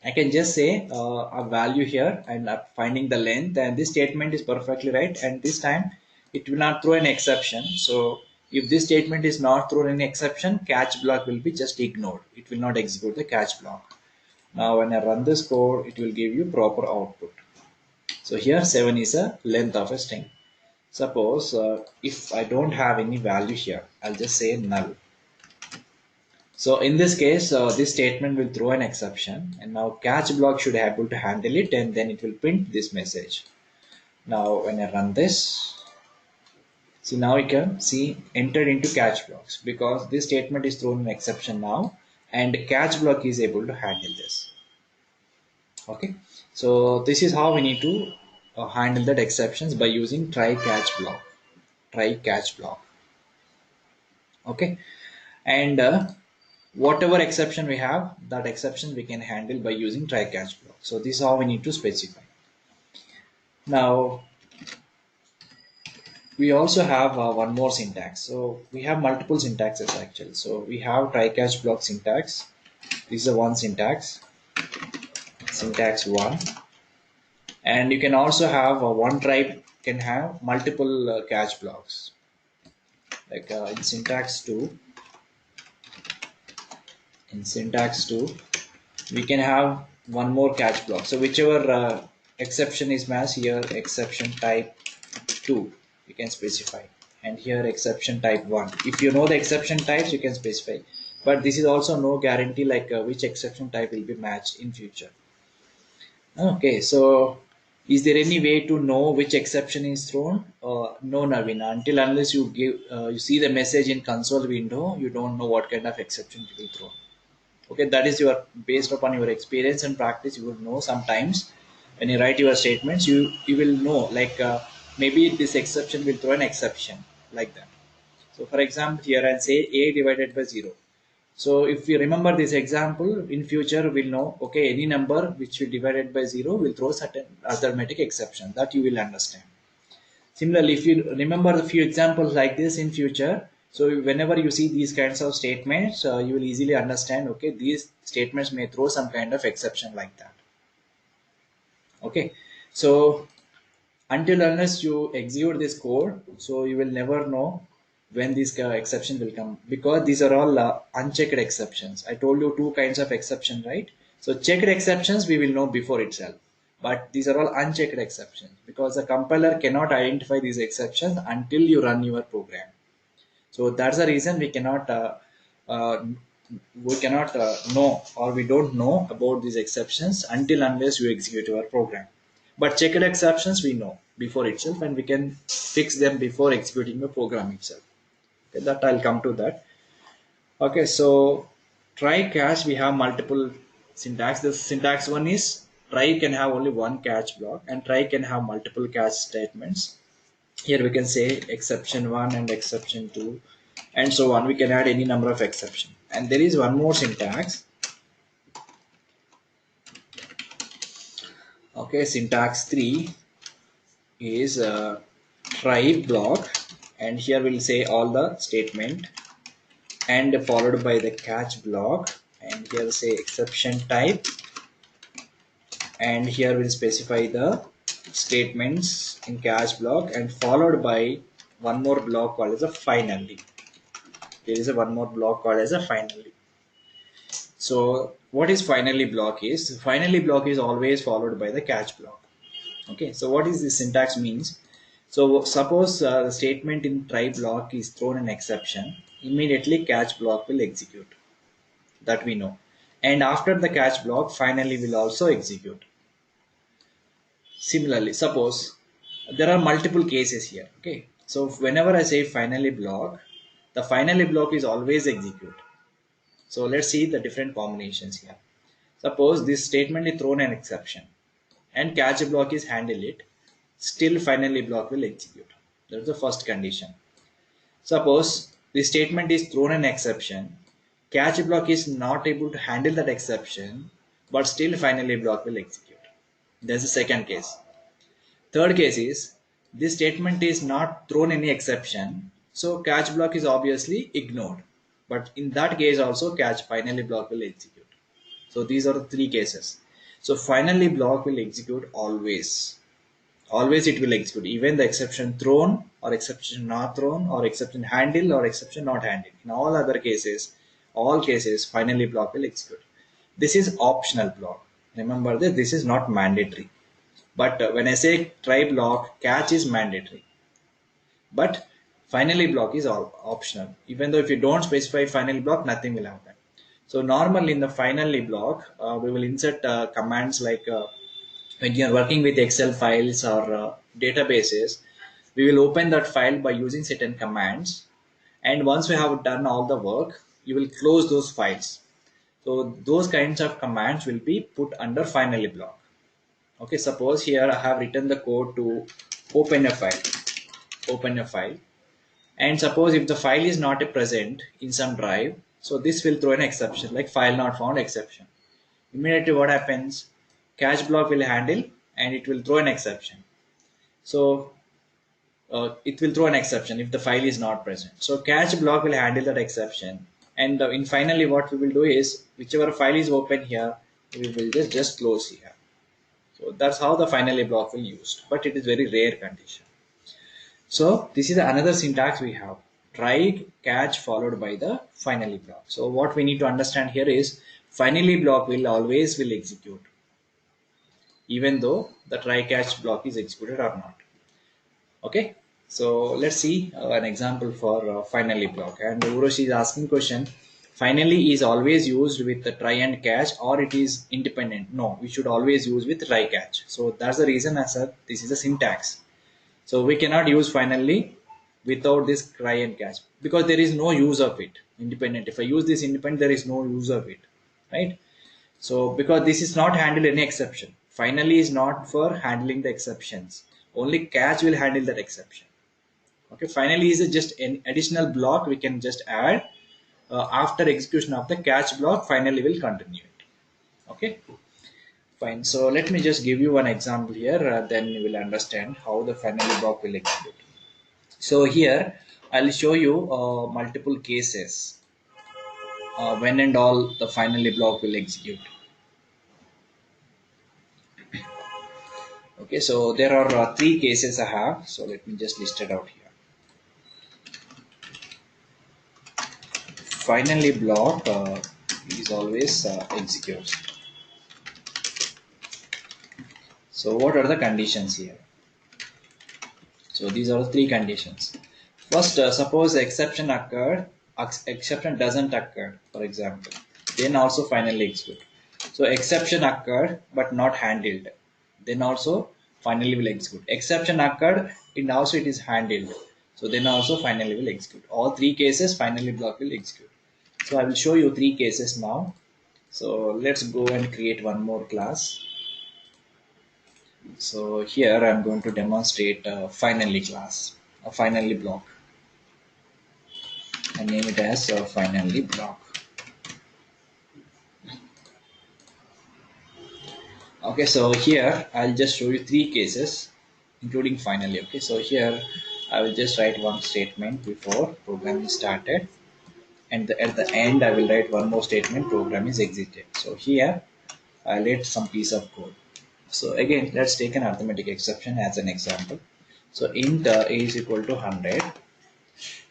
[SPEAKER 1] I can just say a value here and finding the length, and this statement is perfectly right, and this time it will not throw an exception. So if this statement is not thrown an exception, catch block will be just ignored. It will not execute the catch block. Now when I run this code, it will give you proper output. So here 7 is a length of a string. Suppose if I don't have any value here, I'll just say null. So in this case, this statement will throw an exception, and now catch block should be able to handle it, and then it will print this message. Now when I run this, see, now you can see entered into catch blocks, because this statement is thrown an exception now, and catch block is able to handle this. Okay, so this is how we need to handle that exceptions by using try catch block. Try catch block. Okay, and whatever exception we have, that exception we can handle by using try catch block. So this is how we need to specify. Now we also have one more syntax. So we have multiple syntaxes actually. So we have try catch block syntax. This is a one syntax, syntax 1, and you can also have one try can have multiple catch blocks, like in syntax 2. In syntax 2, we can have one more catch block. So whichever exception is matched here, exception type 2 you can specify. And here exception type 1, if you know the exception types you can specify, but this is also no guarantee like which exception type will be matched in future. Okay, so is there any way to know which exception is thrown? No, Navina. Until unless you give, you see the message in console window, you don't know what kind of exception to be thrown. Okay, that is your based upon your experience and practice. You will know sometimes when you write your statements, you will know like maybe this exception will throw an exception like that. So, for example, here I say a divided by 0. So if we remember this example, in future we'll know, okay, any number which we divided by 0 will throw certain arithmetic exception, that you will understand. Similarly, if you remember a few examples like this in future, so whenever you see these kinds of statements, you will easily understand, okay, these statements may throw some kind of exception like that. Okay, so until unless you execute this code, so you will never know when this exception will come, because these are all unchecked exceptions. I told you two kinds of exception, right? So checked exceptions we will know before itself, but these are all unchecked exceptions because the compiler cannot identify these exceptions until you run your program. So that's the reason uh, we cannot know, or we don't know about these exceptions until unless you execute your program. But checked exceptions we know before itself, and we can fix them before executing the program itself. Okay, that I'll come to that. Okay, so try catch, we have multiple syntax. The syntax one is try can have only one catch block, and try can have multiple catch statements. Here we can say exception 1 and exception 2 and so on. We can add any number of exception. And there is one more syntax. Okay, syntax 3 is try block, and here we'll say all the statement and followed by the catch block, and here say exception type, and here we'll specify the statements in catch block and followed by one more block called as a finally. There is a one more block called as a finally. So what is finally block is? Finally block is always followed by the catch block. Okay, so what is this syntax means? So suppose the statement in try block is thrown an exception, immediately catch block will execute. That we know. And after the catch block, finally will also execute. Similarly, suppose there are multiple cases here. Okay, so whenever I say finally block, the finally block is always execute. So let's see the different combinations here. Suppose this statement is thrown an exception and catch block is handle it, still finally block will execute. That's the first condition. Suppose the statement is thrown an exception, catch block is not able to handle that exception, but still finally block will execute. That's the second case. Third case is this statement is not thrown any exception, so catch block is obviously ignored. But in that case also catch finally block will execute. So these are the three cases. So finally block will execute always. Always it will execute, even the exception thrown or exception not thrown or exception handled or exception not handled. In all other cases, all cases finally block will execute. This is optional block. Remember that this is not mandatory. But when I say try block, catch is mandatory. But finally block is all optional. Even though if you don't specify finally block, nothing will happen. So normally in the finally block, we will insert commands like when you are working with Excel files or databases, we will open that file by using certain commands. And once we have done all the work, you will close those files. So those kinds of commands will be put under finally block. Okay, suppose here I have written the code to open a file, and suppose if the file is not present in some drive, so this will throw an exception like file not found exception. Immediately what happens? Catch block will handle and it will throw an exception. So it will throw an exception if the file is not present. So catch block will handle that exception, and in finally what we will do is whichever file is open here, we will just close here. So that's how the finally block will used, but it is very rare condition. So this is another syntax we have, try catch followed by the finally block. So what we need to understand here is finally block will always will execute, even though the try catch block is executed or not. Okay, So let's see an example for finally block. And Uroshi is asking question, finally is always used with the try and catch or it is independent? No, we should always use with try catch. So that's the reason I said this is a syntax. So we cannot use finally without this try and catch because there is no use of it. Independent. If I use this independent, there is no use of it, right? So because this is not handle any exception. Finally is not for handling the exceptions. Only catch will handle that exception. Okay, finally is just an additional block we can just add after execution of the catch block. Finally will continue it. Okay, fine. So let me just give you one example here, then you will understand how the finally block will execute. So here I'll show you multiple cases when and all the finally block will execute. Okay, so there are three cases I have. So let me just list it out here. Finally block is always executes. So what are the conditions here? So these are the three conditions. First, suppose exception occurred, exception doesn't occur, for example, then also finally execute. So exception occurred but not handled, then also finally will execute. Exception occurred and also it is handled, so then also finally will execute. All three cases finally block will execute. So I will show you three cases now. So let's go and create one more class. So here I'm going to demonstrate a finally class, a finally block. I name it as a finally block. Okay, so here I'll just show you three cases, including finally. Okay, so here I will just write one statement before program is started, and at the end I will write one more statement, program is exited. So here I'll write some piece of code. So again, let's take an arithmetic exception as an example. So int a is equal to 100,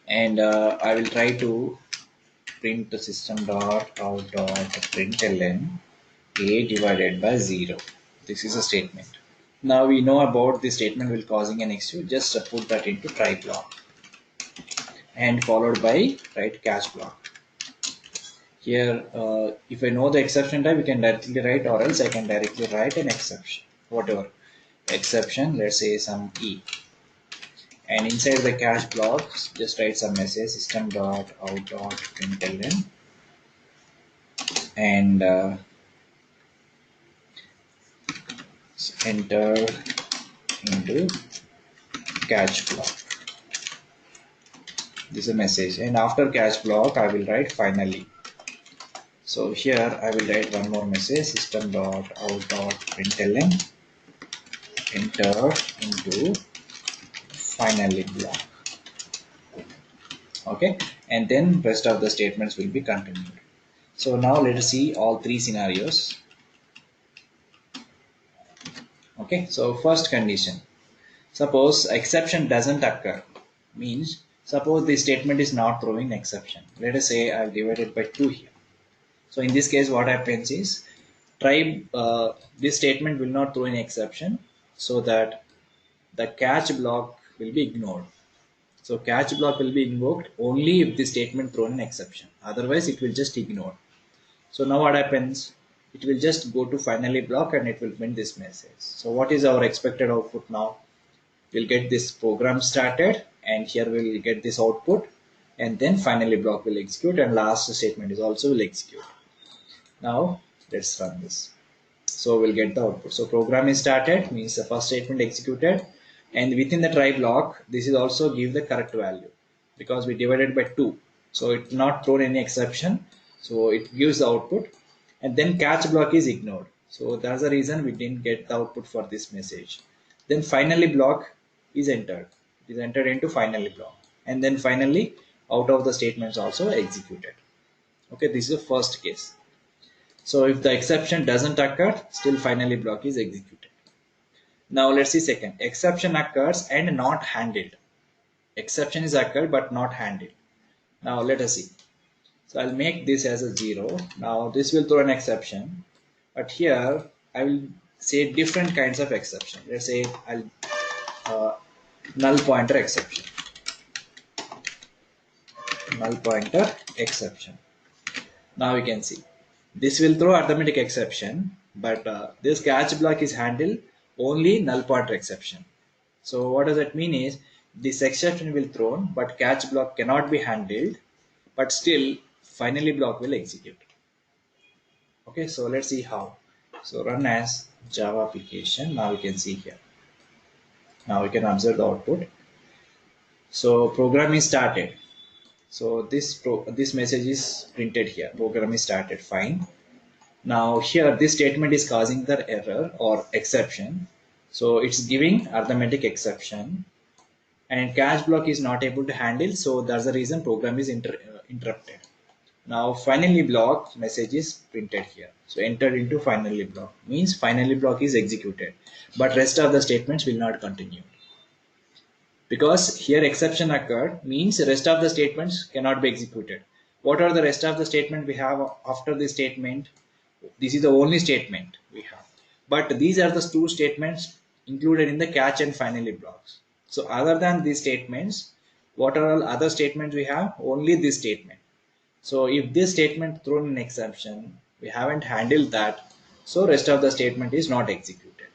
[SPEAKER 1] and I will try to print the system.out.println a divided by 0. This is a statement. Now we know about this statement will causing an execute. Just put that into try block and followed by catch block. Here, if I know the exception type, we can directly write, or else I can directly write an exception, whatever exception. Let's say some e, and inside the catch block, just write some message system.out.println and enter into catch block. This is a message, and after catch block I will write finally. So here I will write one more message system.out.println enter into finally block. Okay, and then rest of the statements will be continued. So now let us see all three scenarios. Okay, so first condition, suppose exception doesn't occur, means suppose the statement is not throwing exception. Let us say I've divided by 2 here. So in this case what happens is this statement will not throw any exception, so that the catch block will be ignored. So catch block will be invoked only if the statement thrown an exception, otherwise it will just ignore. So now what happens, it will just go to finally block and it will print this message. So what is our expected output now? We'll get this program started, and here we'll get this output, and then finally block will execute, and last statement is also will execute. Now let's run this. So we'll get the output. So program is started means the first statement executed, and within the try block this is also give the correct value because we divided by 2, so it not thrown any exception, so it gives the output, and then catch block is ignored. So that's the reason we didn't get the output for this message. Then finally block is entered. It is entered into finally block, and then finally out of the statements also executed. Okay, this is the first case. So if the exception doesn't occur, still finally block is executed. Now let's see second. Exception occurs and not handled. Exception is occurred but not handled. Now let us see. So I'll make this as a 0. Now this will throw an exception, but here I will say different kinds of exception. Let's say I'll null pointer exception. Null pointer exception. Now we can see this will throw arithmetic exception, but this catch block is handled only null pointer exception. So what does that mean is this exception will thrown, but catch block cannot be handled, but still finally block will execute. Okay, so let's see how. So run as Java application. Now we can see here. Now we can observe the output. So program is started. So this message is printed here. Program is started. Fine. Now here this statement is causing the error or exception. So it's giving arithmetic exception, and catch block is not able to handle. So that's the reason program is interrupted. Now finally block message is printed here. So entered into finally block means finally block is executed, but rest of the statements will not continue. Because here exception occurred means the rest of the statements cannot be executed. What are the rest of the statement we have after this statement? This is the only statement we have. But these are the two statements included in the catch and finally blocks. So other than these statements, what are all other statements we have? Only this statement. So if this statement thrown an exception, we haven't handled that. So rest of the statement is not executed.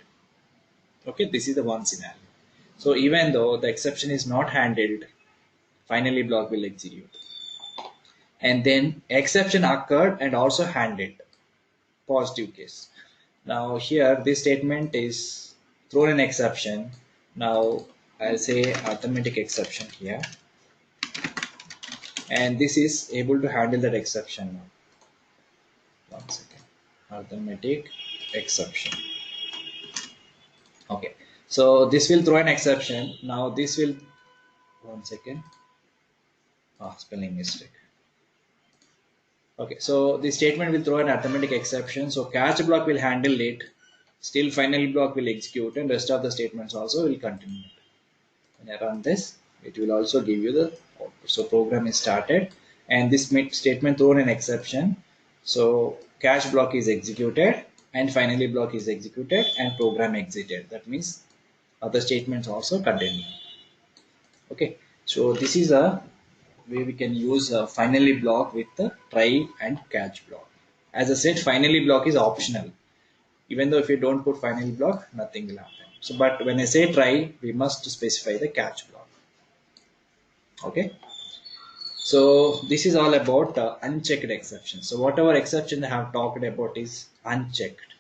[SPEAKER 1] Okay, this is the one scenario. So even though the exception is not handled, finally block will execute. And then exception occurred and also handled. Positive case. Now here this statement is thrown an exception. Now I'll say arithmetic exception here. And this is able to handle that exception now. 1 second. Arithmetic exception. Okay. So this will throw an exception. Now this will 1 second. Spelling mistake. Okay, so the statement will throw an arithmetic exception. So catch block will handle it. Still final block will execute, and rest of the statements also will continue. When I run this, it will also give you the output. So program is started, and this statement thrown an exception. So catch block is executed, and finally block is executed, and program exited. That means other statements also continue. Okay, so this is a way we can use a finally block with the try and catch block. As I said, finally block is optional. Even though if you don't put finally block, nothing will happen. So, but when I say try, we must specify the catch block. Okay. So this is all about unchecked exceptions. So whatever exception I have talked about is unchecked.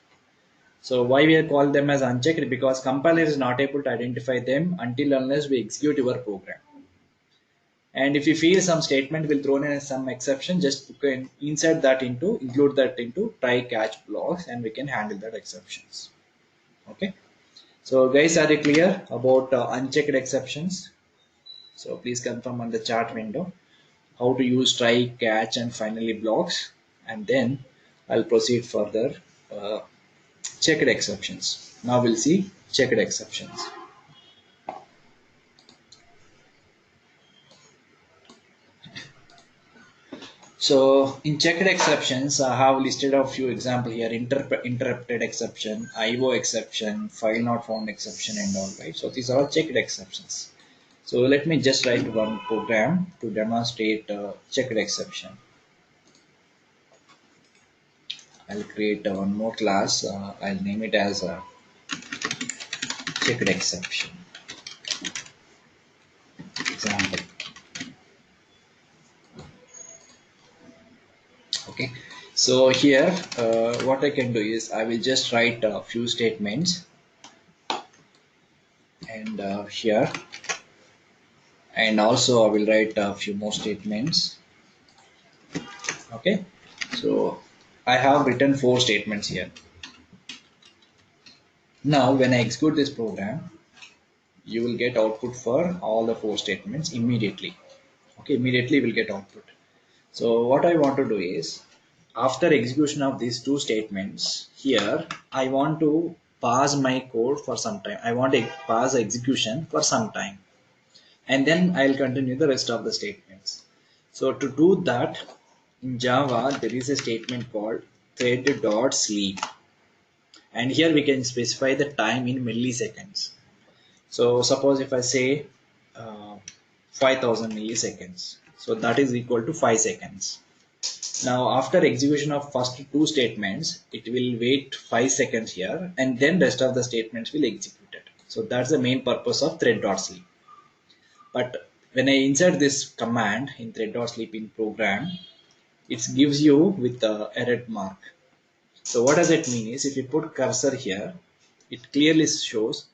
[SPEAKER 1] So why we call them as unchecked? Because compiler is not able to identify them until unless we execute your program. And if you feel some statement will throw in some exception, just insert that include that into try catch blocks, and we can handle that exceptions. Okay. So guys, are you clear about unchecked exceptions? So please confirm on the chat window how to use try, catch, and finally blocks, and then I'll proceed further. Checked exceptions. Now we'll see checked exceptions. So in checked exceptions, I have listed a few examples here: interrupted exception, IO exception, file not found exception, and all, right? So these are all checked exceptions. So let me just write one program to demonstrate checked exception. I'll create one more class. I'll name it as a checked exception. Example. Okay, so here what I can do is I will just write a few statements, and here, and also I will write a few more statements. Okay, so I have written 4 statements here. Now when I execute this program, you will get output for all the 4 statements immediately. Okay, immediately will get output. So what I want to do is, after execution of these 2 statements, here I want to pause my code for some time. I want to pause execution for some time, and then I'll continue the rest of the statements. So to do that, in Java there is a statement called thread.sleep, and here we can specify the time in milliseconds. So suppose if I say 5000 milliseconds, so that is equal to 5 seconds. Now after execution of first two statements, it will wait 5 seconds here, and then rest of the statements will execute it. So that's the main purpose of thread.sleep. But when I insert this command in thread.sleep in program, it gives you with the error mark. So what does it mean is, if you put cursor here, it clearly shows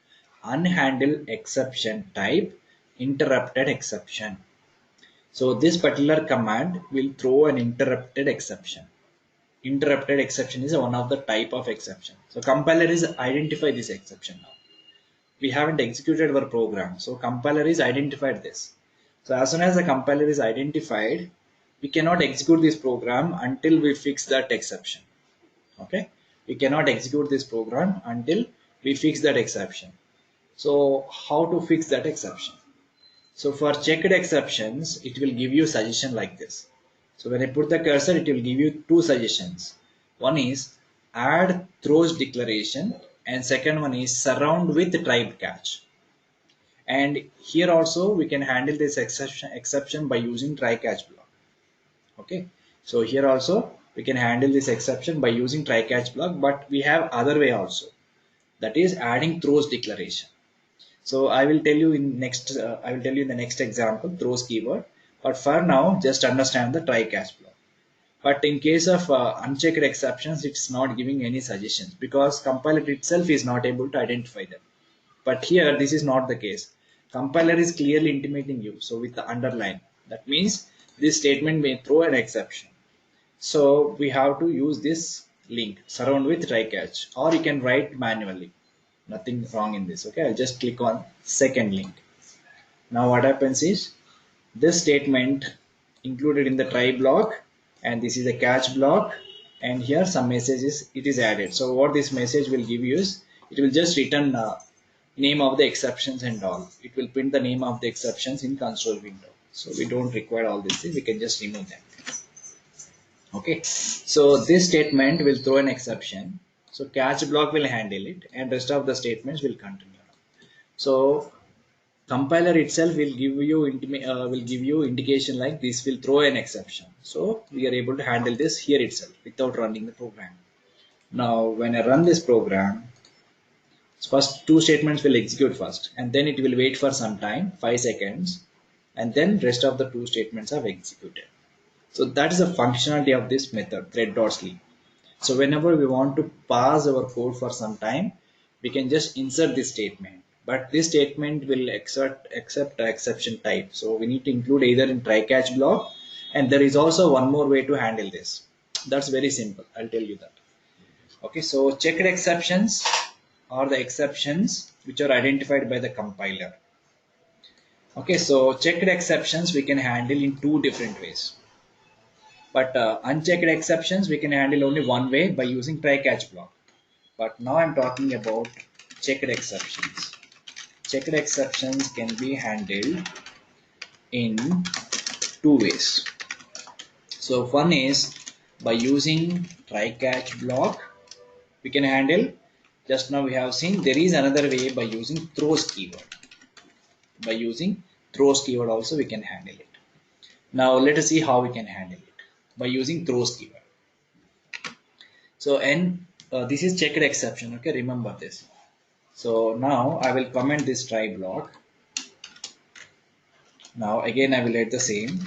[SPEAKER 1] unhandled exception type interrupted exception. So this particular command will throw an interrupted exception. Interrupted exception is one of the type of exception. So compiler is identify this exception now. We haven't executed our program, so compiler is identified this. So as soon as the compiler is identified, we cannot execute this program until we fix that exception. Okay, we cannot execute this program until we fix that exception. So how to fix that exception? So for checked exceptions, it will give you suggestion like this. So when I put the cursor, it will give you two suggestions. One is add throws declaration, and second one is surround with tribe catch. And here also we can handle this exception by using try catch block. Okay, so here also we can handle this exception by using try catch block, but we have other way also, that is adding throws declaration. So I will tell you in next I will tell you in the next example throws keyword, but for now just understand the try catch block. But in case of unchecked exceptions, it's not giving any suggestions because compiler itself is not able to identify them. But here this is not the case. Compiler is clearly intimating you, so with the underline, that means this statement may throw an exception. So we have to use this link surround with try catch, or you can write manually. Nothing wrong in this. Okay, I'll just click on second link. Now what happens is, this statement included in the try block, and this is a catch block, and here some messages it is added. So what this message will give you is, it will just return name of the exceptions and all. It will print the name of the exceptions in console window. So we don't require all this thing, we can just remove them. Okay, so this statement will throw an exception. So catch block will handle it, and rest of the statements will continue. So compiler itself will give you indication like this will throw an exception. So we are able to handle this here itself without running the program. Now when I run this program, first two statements will execute first, and then it will wait for some time, 5 seconds, and then rest of the two statements are executed. So that is the functionality of this method, thread.sleep. So whenever we want to pause our code for some time, we can just insert this statement. But this statement will accept exception type. So we need to include either in try catch block, and there is also one more way to handle this. That's very simple. I'll tell you that. Okay, so checked exceptions are the exceptions which are identified by the compiler. Okay, so checked exceptions we can handle in two different ways. But unchecked exceptions we can handle only one way, by using try catch block. But now I'm talking about checked exceptions. Checked exceptions can be handled in two ways. So one is by using try catch block we can handle. Just now we have seen there is another way by using throws keyword. By using throws keyword also we can handle it. Now let us see how we can handle it by using throws keyword. So this is checked exception. Okay, remember this. So now I will comment this try block. Now again I will add the same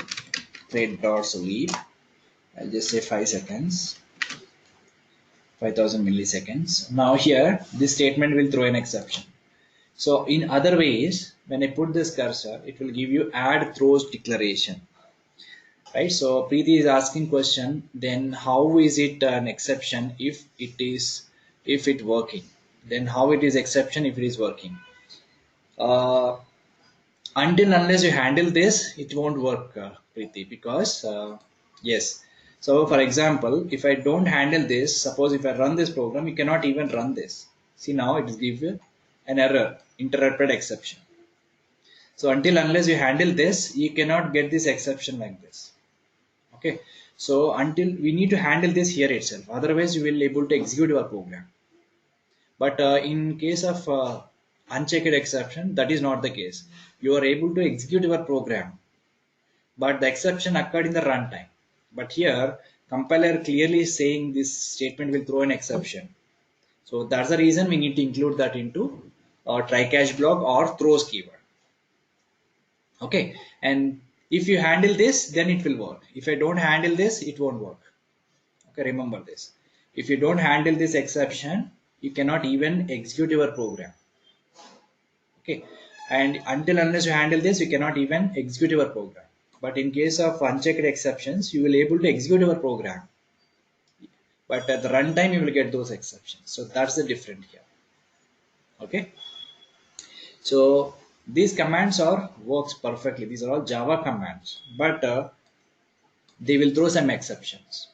[SPEAKER 1] thread.sleep. I'll just say 5 seconds, 5000 milliseconds. Now here this statement will throw an exception. So in other ways, when I put this cursor, it will give you add throws declaration. Right, so Preeti is asking question, then how is it an exception if it working? Then how it is exception if it is working? Until unless you handle this, it won't work, Preeti, because yes. So for example, if I don't handle this, suppose if I run this program, you cannot even run this. See, now it will give you an error, interrupted exception. So until unless you handle this, you cannot get this exception like this. Okay, so until we need to handle this here itself, otherwise you will able to execute your program. But in case of unchecked exception, that is not the case. You are able to execute your program, but the exception occurred in the runtime. But here, compiler clearly is saying this statement will throw an exception. So that's the reason we need to include that into our try catch block or throws keyword. Okay, and if you handle this, then it will work. If I don't handle this, it won't work. Okay, remember this. If you don't handle this exception, you cannot even execute your program. Okay, and until unless you handle this, you cannot even execute your program. But in case of unchecked exceptions, you will able to execute your program. But at the runtime, you will get those exceptions. So that's the difference here. Okay. So these commands are works perfectly. These are all Java commands, but they will throw some exceptions.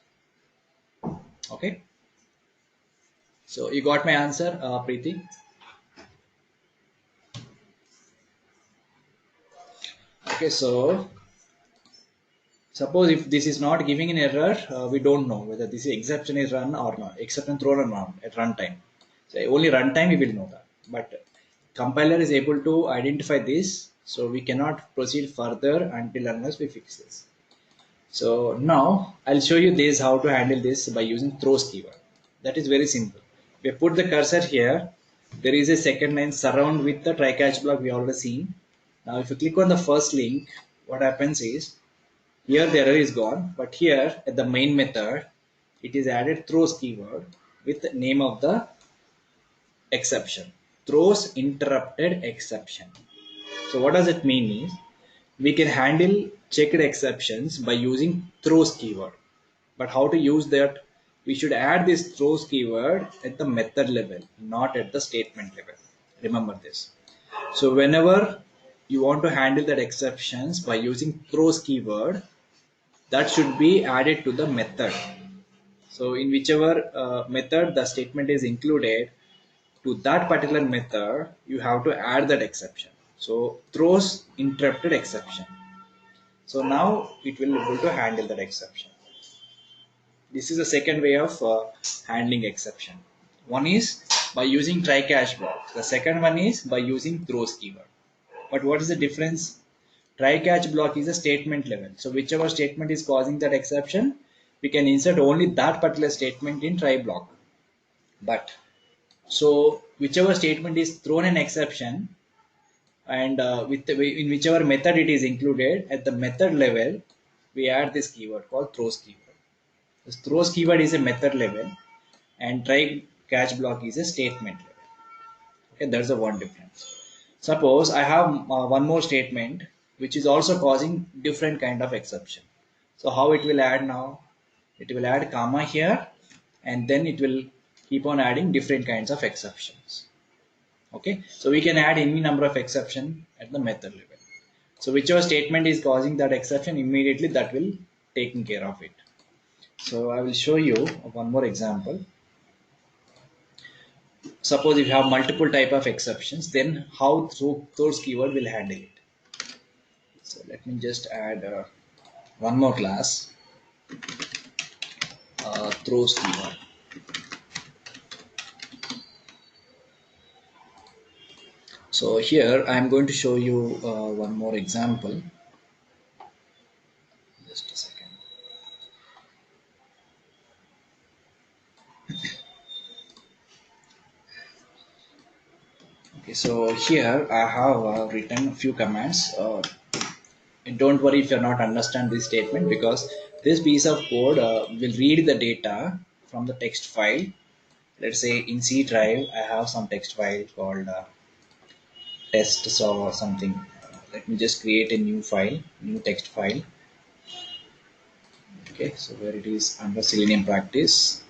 [SPEAKER 1] Okay. So you got my answer, Preeti? Okay. So suppose if this is not giving an error, we don't know whether this exception is run or not. Exception thrown or not at runtime. So only runtime we will know that. But compiler is able to identify this, so we cannot proceed further until unless we fix this. So now I'll show you this how to handle this by using throws keyword. That is very simple. We put the cursor here. There is a second line surround with the try catch block we already seen. Now if you click on the first link, what happens is here the error is gone, but here at the main method it is added throws keyword with the name of the exception. Throws interrupted exception. So what does it mean is we can handle checked exceptions by using throws keyword. But how to use that? We should add this throws keyword at the method level, not at the statement level. Remember this. So whenever you want to handle that exceptions by using throws keyword, that should be added to the method. So in whichever method the statement is included, to that particular method, you have to add that exception. So throws interrupted exception. So now it will be able to handle that exception. This is the second way of handling exception. One is by using try catch block. The second one is by using throws keyword. But what is the difference? Try catch block is a statement level. So whichever statement is causing that exception, we can insert only that particular statement in try block. But so whichever statement is thrown an exception, and in whichever method it is included, at the method level we add this keyword called throws keyword. This throws keyword is a method level and try catch block is a statement level. Okay, that's the one difference. Suppose I have one more statement which is also causing different kind of exception. So how it will add now? It will add comma here, and then it will keep on adding different kinds of exceptions. Okay, so we can add any number of exception at the method level. So whichever statement is causing that exception, immediately that will taking care of it. So I will show you one more example. Suppose if you have multiple type of exceptions, then how throws keyword will handle it. So let me just add one more class, throws keyword. So here I am going to show you one more example. Just a second. Okay, so here I have written a few commands. Don't worry if you not understand this statement, because this piece of code will read the data from the text file. Let's say in C drive I have some text file called tests or something. Let me just create a new file, new text file. Okay, so where it is under Selenium practice,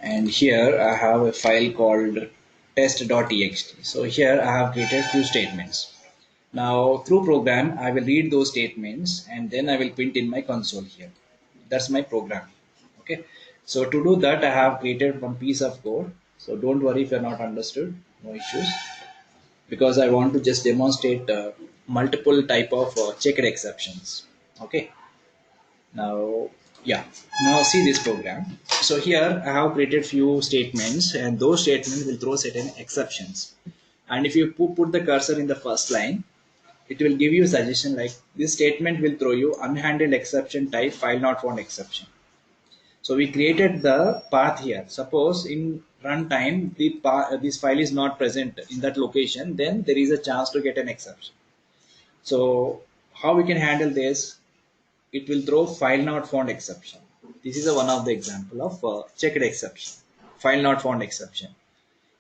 [SPEAKER 1] and here I have a file called test.txt. So here I have created few statements. Now through program I will read those statements and then I will print in my console here. That's my program. Okay, so to do that I have created one piece of code. So don't worry if you are not understood, no issues, because I want to just demonstrate multiple type of checked exceptions. Okay, now now see this program. So here I have created few statements, and those statements will throw certain exceptions. And if you put the cursor in the first line, it will give you suggestion like this statement will throw you unhandled exception type file not found exception. So we created the path here. Suppose in runtime this file is not present in that location, then there is a chance to get an exception. So how we can handle this? It will throw file not found exception. This is one of the example of checked exception, file not found exception.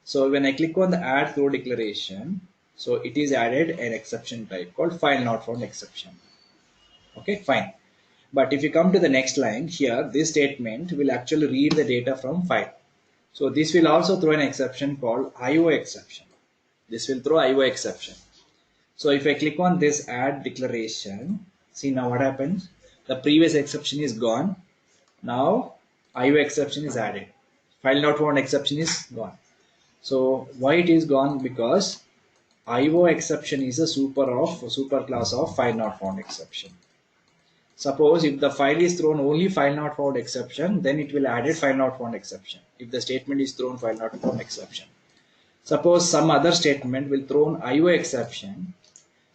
[SPEAKER 1] So when I click on the add throw declaration, so it is added an exception type called file not found exception. Okay, fine. But if you come to the next line here, this statement will actually read the data from file. So this will also throw an exception called IO exception. This will throw IO exception. So if I click on this add declaration, see now what happens? The previous exception is gone. Now IO exception is added. File not found exception is gone. So why it is gone? Because IO exception is a super class of file not found exception. Suppose if the file is thrown only file not found exception, then it will add a file not found exception. If the statement is thrown file not found exception. Suppose some other statement will throw IO exception.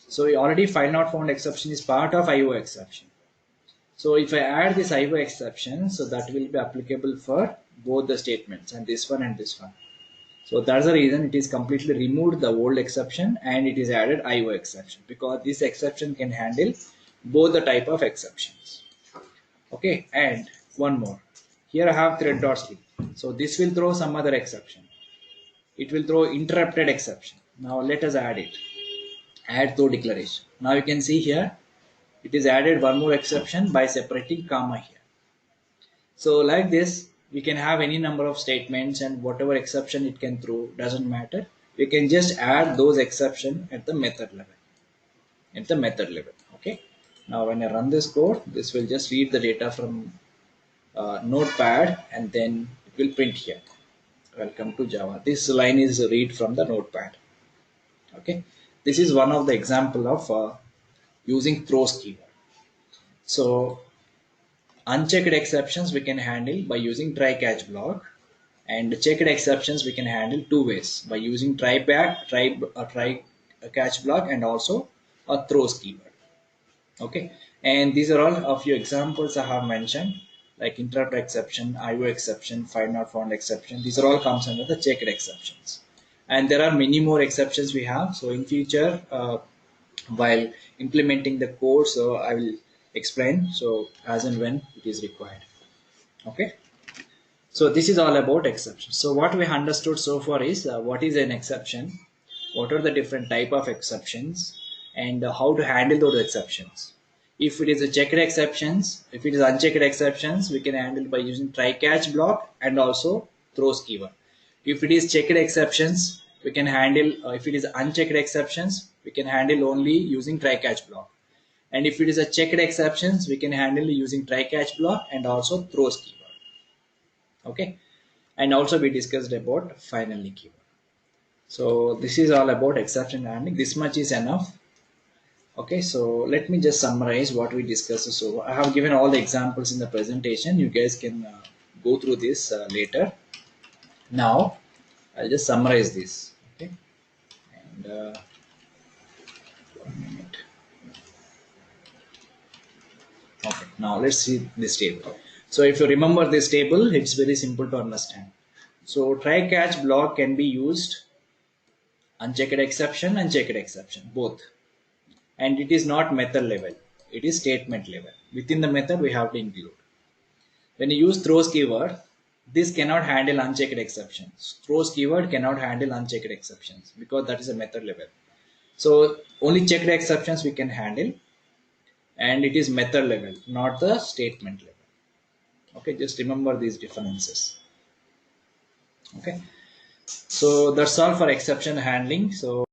[SPEAKER 1] So already file not found exception is part of IO exception. So if I add this IO exception, so that will be applicable for both the statements and this one and this one. So that's the reason it is completely removed the old exception and it is added IO exception, because this exception can handle both the type of exceptions. Okay, and one more. Here I have thread.sleep. So this will throw some other exception. It will throw interrupted exception. Now let us add it. Add throw declaration. Now you can see here it is added one more exception by separating comma here. So like this, we can have any number of statements and whatever exception it can throw, doesn't matter. We can just add those exceptions at the method level. Okay. Now when I run this code, this will just read the data from notepad and then it will print here. Welcome to Java. This line is read from the notepad. Okay. This is one of the example of using throws keyword. So unchecked exceptions we can handle by using try catch block, and checked exceptions we can handle two ways, by using try catch block and also a throws keyword. Okay, and these are all a few examples I have mentioned, like interrupt exception, IO exception, file not found exception. These are all comes under the checked exceptions, and there are many more exceptions we have. So in future, while implementing the code, so I will explain, so as and when it is required. Okay, so this is all about exceptions. So what we understood so far is what is an exception, what are the different type of exceptions, and how to handle those exceptions. If it is a checked exceptions, if it is unchecked exceptions, we can handle by using try catch block and also throws keyword. If it is checked exceptions, we can handle, if it is unchecked exceptions, we can handle only using try catch block. And if it is a checked exceptions, we can handle using try catch block and also throws keyword. Okay, and also we discussed about finally keyword. So this is all about exception handling. This much is enough. Okay, so let me just summarize what we discussed. So I have given all the examples in the presentation. You guys can go through this later. Now I'll just summarize this. Okay, and 1 minute. Okay, now let's see this table. So if you remember this table, it's very simple to understand. So try catch block can be used unchecked exception and checked exception both. And it is not method level, it is statement level. Within the method we have to include. When you use throws keyword, this cannot handle unchecked exceptions. Throws keyword cannot handle unchecked exceptions because that is a method level. So only checked exceptions we can handle, and it is method level, not the statement level. Okay, just remember these differences. Okay, so that's all for exception handling. So